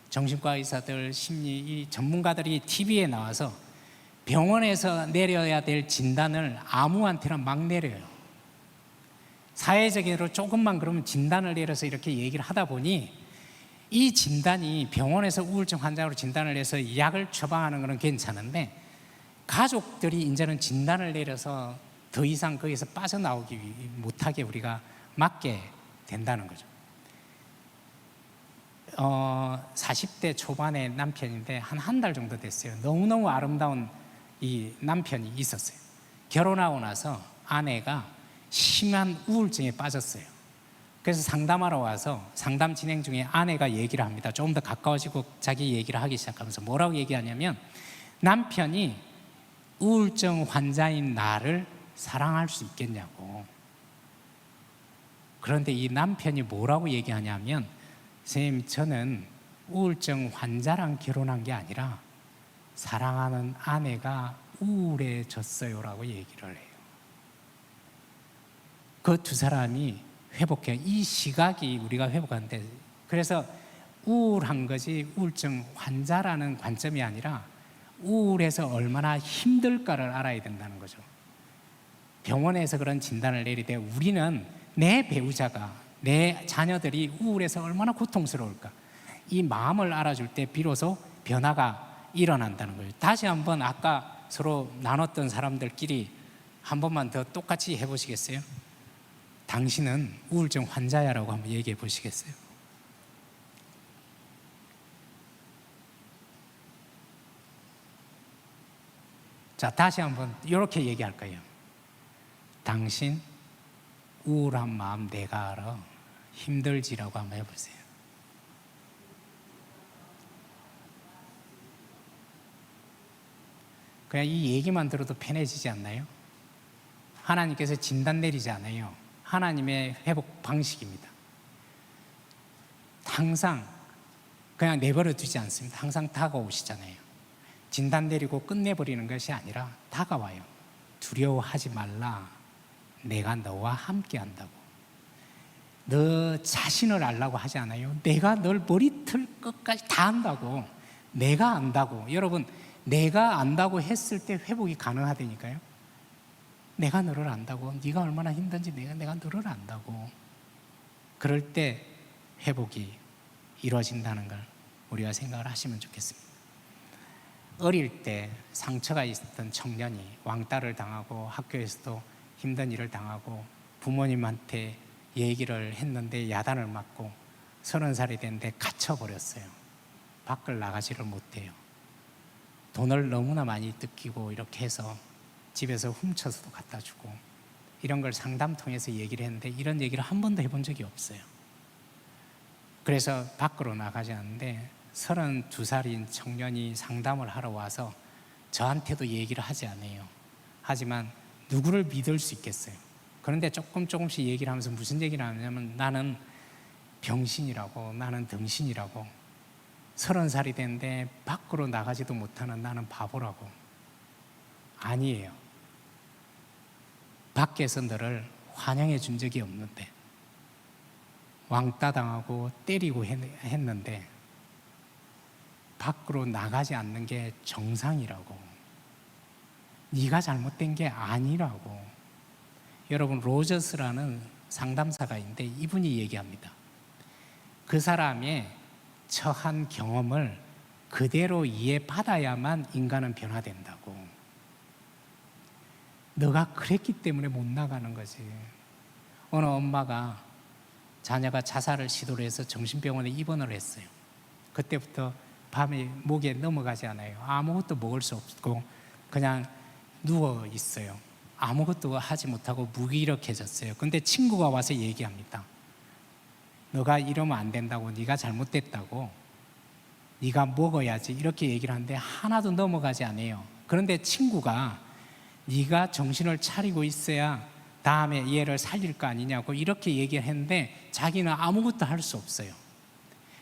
정신과 의사들, 심리 이 전문가들이 TV에 나와서 병원에서 내려야 될 진단을 아무한테나 막 내려요. 사회적으로 조금만 그러면 진단을 내려서 이렇게 얘기를 하다 보니 이 진단이 병원에서 우울증 환자로 진단을 해서 약을 처방하는 것은 괜찮은데 가족들이 이제는 진단을 내려서 더 이상 거기서 빠져나오기 못하게 우리가 막게 된다는 거죠. 40대 초반의 남편인데 한 달 정도 됐어요. 너무너무 아름다운 이 남편이 있었어요. 결혼하고 나서 아내가 심한 우울증에 빠졌어요. 그래서 상담하러 와서 상담 진행 중에 아내가 얘기를 합니다. 조금 더 가까워지고 자기 얘기를 하기 시작하면서 뭐라고 얘기하냐면 남편이 우울증 환자인 나를 사랑할 수 있겠냐고. 그런데 이 남편이 뭐라고 얘기하냐면 선생님, 저는 우울증 환자랑 결혼한 게 아니라 사랑하는 아내가 우울해졌어요 라고 얘기를 해요. 그 두 사람이 회복해요. 이 시각이 우리가 회복하는데, 그래서 우울한 것이 우울증 환자라는 관점이 아니라 우울해서 얼마나 힘들까를 알아야 된다는 거죠. 병원에서 그런 진단을 내리되 우리는 내 배우자가, 내 자녀들이 우울해서 얼마나 고통스러울까, 이 마음을 알아줄 때 비로소 변화가 일어난다는 거예요. 다시 한번 아까 서로 나눴던 사람들끼리 한 번만 더 똑같이 해보시겠어요? 당신은 우울증 환자야라고 한번 얘기해 보시겠어요? 자, 다시 한번 이렇게 얘기할 거예요. 당신 우울한 마음 내가 알아. 힘들지라고 한번 해보세요. 그냥 이 얘기만 들어도 편해지지 않나요? 하나님께서 진단 내리지 않아요. 하나님의 회복 방식입니다. 항상 그냥 내버려 두지 않습니다. 항상 다가오시잖아요. 진단 내리고 끝내버리는 것이 아니라 다가와요. 두려워하지 말라. 내가 너와 함께 한다고. 너 자신을 알라고 하지 않아요. 내가 널 머리털 끝까지 다 안다고. 내가 안다고. 여러분, 내가 안다고 했을 때 회복이 가능하다니까요. 내가 너를 안다고. 네가 얼마나 힘든지 내가 너를 안다고. 그럴 때 회복이 이루어진다는 걸 우리가 생각을 하시면 좋겠습니다. 어릴 때 상처가 있었던 청년이 왕따를 당하고 학교에서도 힘든 일을 당하고 부모님한테 얘기를 했는데 야단을 맞고 30살이 됐는데 갇혀버렸어요. 밖을 나가지를 못해요. 돈을 너무나 많이 뜯기고 이렇게 해서 집에서 훔쳐서도 갖다 주고 이런 걸 상담 통해서 얘기를 했는데 이런 얘기를 한 번도 해본 적이 없어요. 그래서 밖으로 나가지 않는데 32살인 청년이 상담을 하러 와서 저한테도 얘기를 하지 않아요. 하지만 누구를 믿을 수 있겠어요? 그런데 조금씩 얘기를 하면서 무슨 얘기를 하냐면 나는 병신이라고, 나는 등신이라고, 30살이 됐는데 밖으로 나가지도 못하는 나는 바보라고. 아니에요. 밖에서 너를 환영해 준 적이 없는데, 왕따 당하고 때리고 했는데 밖으로 나가지 않는 게 정상이라고. 네가 잘못된 게 아니라고. 여러분, 로저스라는 상담사가 있는데 이분이 얘기합니다. 그 사람의 처한 경험을 그대로 이해받아야만 인간은 변화된다고. 너가 그랬기 때문에 못 나가는 거지. 어느 엄마가 자녀가 자살을 시도를 해서 정신병원에 입원을 했어요. 그때부터 밤에 목에 넘어가지 않아요. 아무것도 먹을 수 없고 그냥 누워 있어요. 아무것도 하지 못하고 무기력해졌어요. 근데 친구가 와서 얘기합니다. 너가 이러면 안 된다고, 네가 잘못됐다고, 네가 먹어야지, 이렇게 얘기를 하는데 하나도 넘어가지 않아요. 그런데 친구가 네가 정신을 차리고 있어야 다음에 얘를 살릴 거 아니냐고 이렇게 얘기를 했는데 자기는 아무것도 할 수 없어요.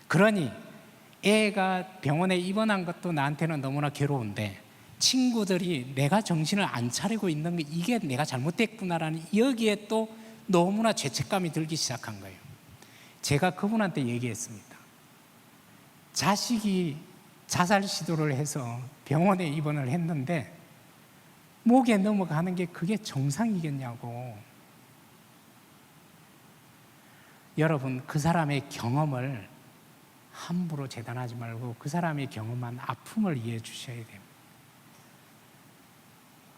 그러니 애가 병원에 입원한 것도 나한테는 너무나 괴로운데 친구들이 내가 정신을 안 차리고 있는 게 이게 내가 잘못됐구나라는 여기에 또 너무나 죄책감이 들기 시작한 거예요. 제가 그분한테 얘기했습니다. 자식이 자살 시도를 해서 병원에 입원을 했는데 목에 넘어가는 게 그게 정상이겠냐고. 여러분, 그 사람의 경험을 함부로 재단하지 말고 그 사람이 경험한 아픔을 이해해 주셔야 됩니다.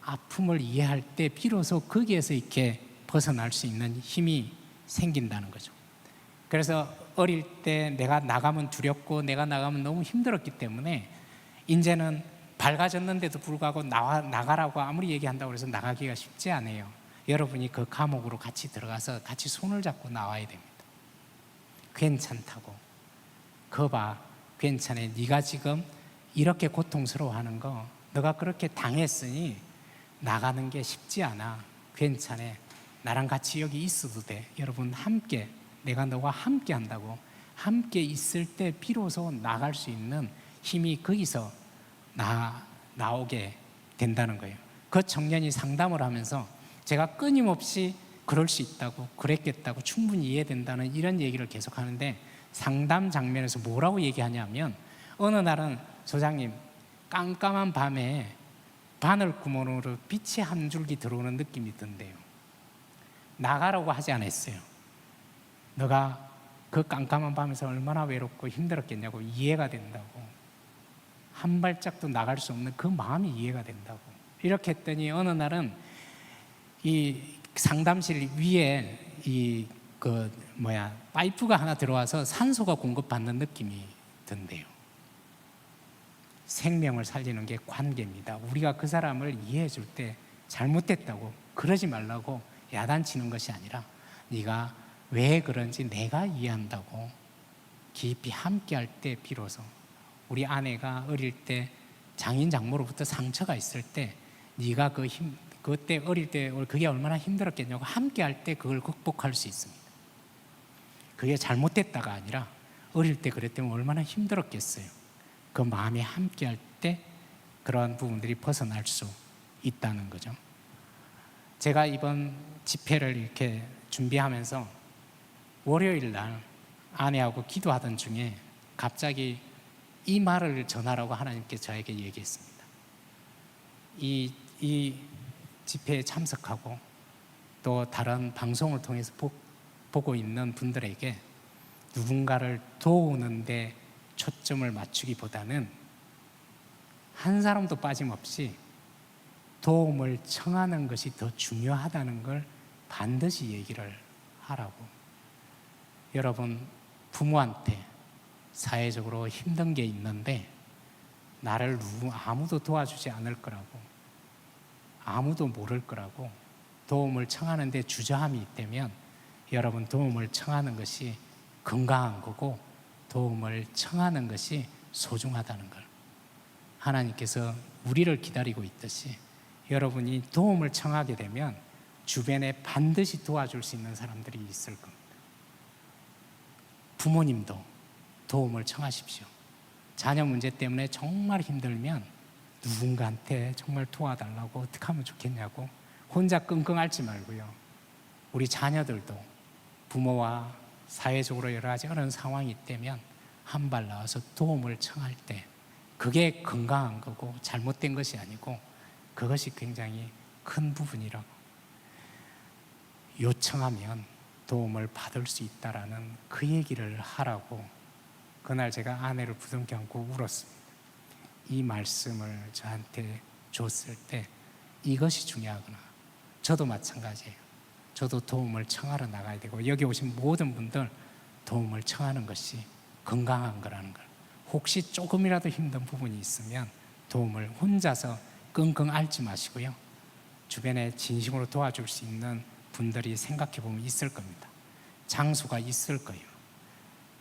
아픔을 이해할 때 비로소 거기에서 이렇게 벗어날 수 있는 힘이 생긴다는 거죠. 그래서 어릴 때 내가 나가면 두렵고 내가 나가면 너무 힘들었기 때문에 이제는 밝아졌는데도 불구하고 나가라고 아무리 얘기한다고 해서 나가기가 쉽지 않아요. 여러분이 그 감옥으로 같이 들어가서 같이 손을 잡고 나와야 됩니다. 괜찮다고. 거봐, 괜찮아. 네가 지금 이렇게 고통스러워하는 거 너가 그렇게 당했으니 나가는 게 쉽지 않아. 괜찮아. 나랑 같이 여기 있어도 돼. 여러분 함께, 내가 너와 함께 한다고. 함께 있을 때 비로소 나갈 수 있는 힘이 거기서 나오게 된다는 거예요. 그 청년이 상담을 하면서 제가 끊임없이 그럴 수 있다고, 그랬겠다고, 충분히 이해된다는 이런 얘기를 계속 하는데 상담 장면에서 뭐라고 얘기하냐면 어느 날은 소장님 깜깜한 밤에 바늘구멍으로 빛이 한 줄기 들어오는 느낌이 든대요. 나가라고 하지 않았어요. 너가 그 깜깜한 밤에서 얼마나 외롭고 힘들었겠냐고. 이해가 된다고. 한 발짝도 나갈 수 없는 그 마음이 이해가 된다고. 이렇게 했더니 어느 날은 이 상담실 위에 파이프가 하나 들어와서 산소가 공급받는 느낌이 든대요. 생명을 살리는 게 관계입니다. 우리가 그 사람을 이해해 줄 때 잘못됐다고 그러지 말라고 야단치는 것이 아니라 네가 왜 그런지 내가 이해한다고 깊이 함께 할 때 비로소. 우리 아내가 어릴 때 장인 장모로부터 상처가 있을 때 네가 그때 어릴 때 그게 얼마나 힘들었겠냐고 함께 할 때 그걸 극복할 수 있습니다. 그게 잘못됐다가 아니라 어릴 때 그랬다면 얼마나 힘들었겠어요. 그 마음이 함께 할 때 그런 부분들이 벗어날 수 있다는 거죠. 제가 이번 집회를 이렇게 준비하면서 월요일 날 아내하고 기도하던 중에 갑자기 이 말을 전하라고 하나님께 저에게 얘기했습니다. 이 집회에 참석하고 또 다른 방송을 통해서 보고 있는 분들에게 누군가를 도우는데 초점을 맞추기보다는 한 사람도 빠짐없이 도움을 청하는 것이 더 중요하다는 걸 반드시 얘기를 하라고. 여러분, 부모한테 사회적으로 힘든 게 있는데 나를 아무도 도와주지 않을 거라고, 아무도 모를 거라고 도움을 청하는 데 주저함이 있다면 여러분, 도움을 청하는 것이 건강한 거고 도움을 청하는 것이 소중하다는 걸 하나님께서 우리를 기다리고 있듯이 여러분이 도움을 청하게 되면 주변에 반드시 도와줄 수 있는 사람들이 있을 겁니다. 부모님도 도움을 청하십시오. 자녀 문제 때문에 정말 힘들면 누군가한테 정말 도와달라고 어떻게 하면 좋겠냐고 혼자 끙끙 앓지 말고요. 우리 자녀들도 부모와 사회적으로 여러 가지 어려운 상황이 있다면 한 발 나와서 도움을 청할 때 그게 건강한 거고 잘못된 것이 아니고 그것이 굉장히 큰 부분이라고. 요청하면 도움을 받을 수 있다라는 그 얘기를 하라고 그날 제가 아내를 부둥켜 안고 울었습니다. 이 말씀을 저한테 줬을 때 이것이 중요하구나. 저도 마찬가지예요. 저도 도움을 청하러 나가야 되고, 여기 오신 모든 분들 도움을 청하는 것이 건강한 거라는 걸, 혹시 조금이라도 힘든 부분이 있으면 도움을 혼자서 끙끙 앓지 마시고요, 주변에 진심으로 도와줄 수 있는 분들이 생각해 보면 있을 겁니다. 장수가 있을 거예요.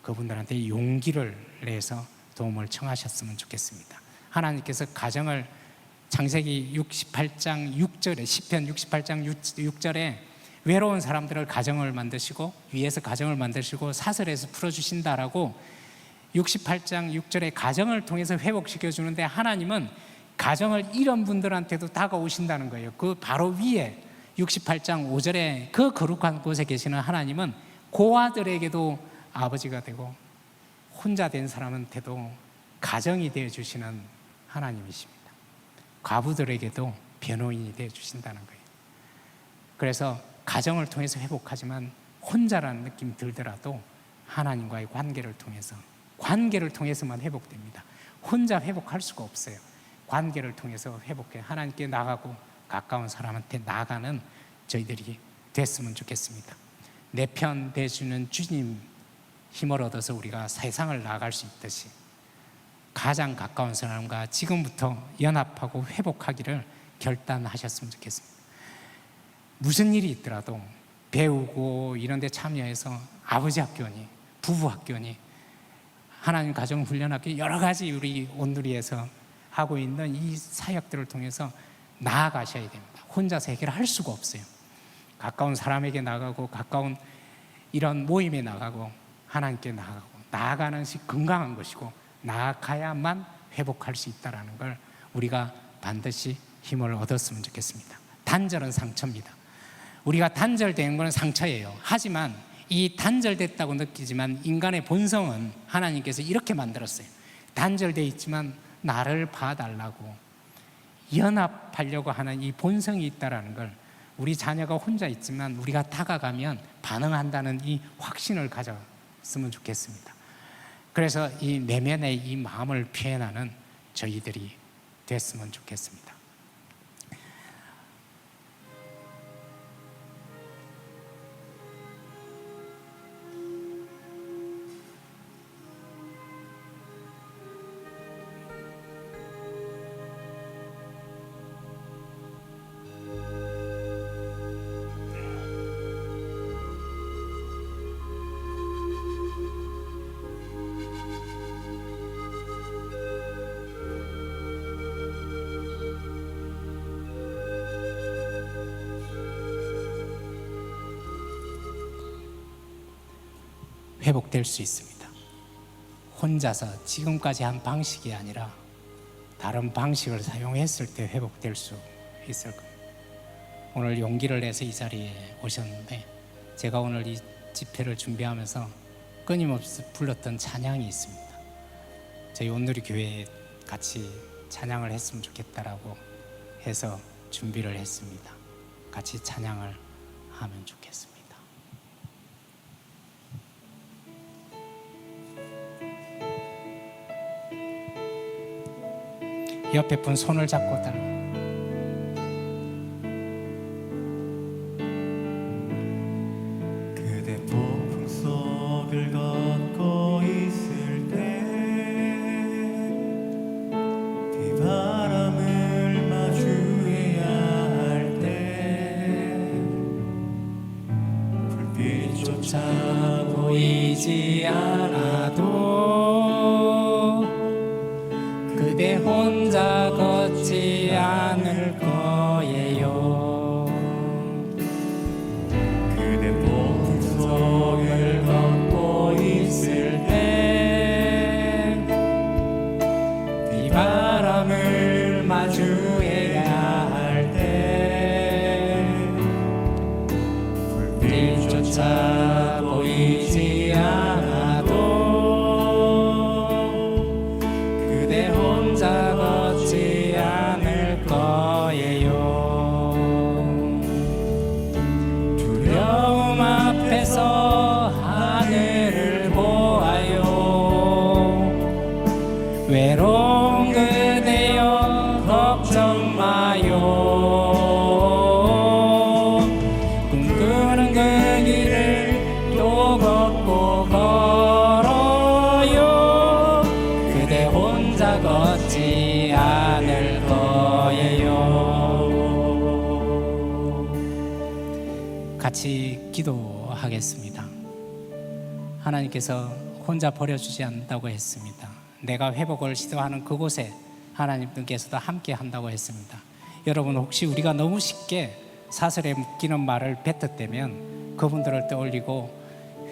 그분들한테 용기를 내서 도움을 청하셨으면 좋겠습니다. 하나님께서 가정을, 창세기 68장 6절에, 시편 68장 6절에 외로운 사람들을 가정을 만드시고 위에서 가정을 만드시고 사슬에서 풀어주신다라고 68장 6절에 가정을 통해서 회복시켜 주는데, 하나님은 가정을 잃은 분들한테도 다가오신다는 거예요. 그 바로 위에 68장 5절에 그 거룩한 곳에 계시는 하나님은 고아들에게도 아버지가 되고 혼자 된 사람한테도 가정이 되어 주시는 하나님이십니다. 과부들에게도 변호인이 되어 주신다는 거예요. 그래서 가정을 통해서 회복하지만 혼자라는 느낌 들더라도 하나님과의 관계를 통해서만 회복됩니다. 혼자 회복할 수가 없어요. 관계를 통해서 회복해 하나님께 나가고 가까운 사람한테 나가는 저희들이 됐으면 좋겠습니다. 내 편 되시는 주님 힘을 얻어서 우리가 세상을 나아갈 수 있듯이 가장 가까운 사람과 지금부터 연합하고 회복하기를 결단하셨으면 좋겠습니다. 무슨 일이 있더라도 배우고 이런 데 참여해서 아버지 학교니 부부 학교니 하나님 가정 훈련학교 여러 가지 우리 온누리에서 하고 있는 이 사역들을 통해서 나아가셔야 됩니다. 혼자서 해결할 수가 없어요. 가까운 사람에게 나가고 가까운 이런 모임에 나가고 하나님께 나아가는 것이 건강한 것이고, 나아가야만 회복할 수 있다는 걸 우리가 반드시 힘을 얻었으면 좋겠습니다. 단절은 상처입니다. 우리가 단절된 것은 상처예요. 하지만 이 단절됐다고 느끼지만 인간의 본성은 하나님께서 이렇게 만들었어요. 단절되어 있지만 나를 봐달라고 연합하려고 하는 이 본성이 있다는 걸, 우리 자녀가 혼자 있지만 우리가 다가가면 반응한다는 이 확신을 가졌으면 좋겠습니다. 그래서 이 내면의 이 마음을 표현하는 저희들이 됐으면 좋겠습니다. 회복될 수 있습니다. 혼자서 지금까지 한 방식이 아니라 다른 방식을 사용했을 때 회복될 수 있을 겁니다. 오늘 용기를 내서 이 자리에 오셨는데, 제가 오늘 이 집회를 준비하면서 끊임없이 불렀던 찬양이 있습니다. 저희 온누리 교회에 같이 찬양을 했으면 좋겠다라고 해서 준비를 했습니다. 같이 찬양을 하면 좋겠습니다. 옆에 분 손을 잡고 따라. 그대 폭풍 속을 걷고 있을 때 비바람을 마주해야 할 때 불빛조차 보이지 않아도 그대 혼자 걷지 않을 거예요. 그대 폭풍 속을 걷고 있을 때 비바람을 마주해야 할 때 불빛조차 보이지 않아도 그대 혼자 걷지 기도하겠습니다. 하나님께서 혼자 버려주지 않는다고 했습니다. 내가 회복을 시도하는 그곳에 하나님께서도 함께 한다고 했습니다. 여러분, 혹시 우리가 너무 쉽게 사슬에 묶이는 말을 뱉었다면 그분들을 떠올리고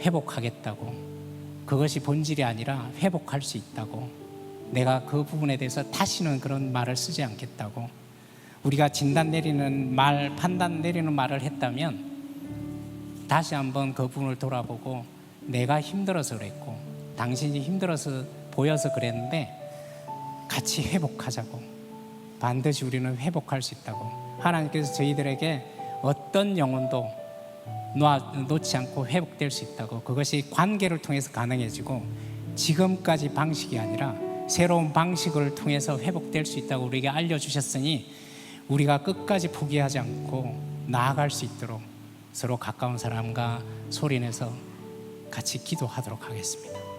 회복하겠다고, 그것이 본질이 아니라 회복할 수 있다고, 내가 그 부분에 대해서 다시는 그런 말을 쓰지 않겠다고, 우리가 진단 내리는 말, 판단 내리는 말을 했다면 다시 한번 그 부분을 돌아보고 내가 힘들어서 그랬고 당신이 힘들어서 보여서 그랬는데 같이 회복하자고, 반드시 우리는 회복할 수 있다고. 하나님께서 저희들에게 어떤 영혼도 놓지 않고 회복될 수 있다고, 그것이 관계를 통해서 가능해지고 지금까지 방식이 아니라 새로운 방식을 통해서 회복될 수 있다고 우리에게 알려주셨으니 우리가 끝까지 포기하지 않고 나아갈 수 있도록 서로 가까운 사람과 소리내서 같이 기도하도록 하겠습니다.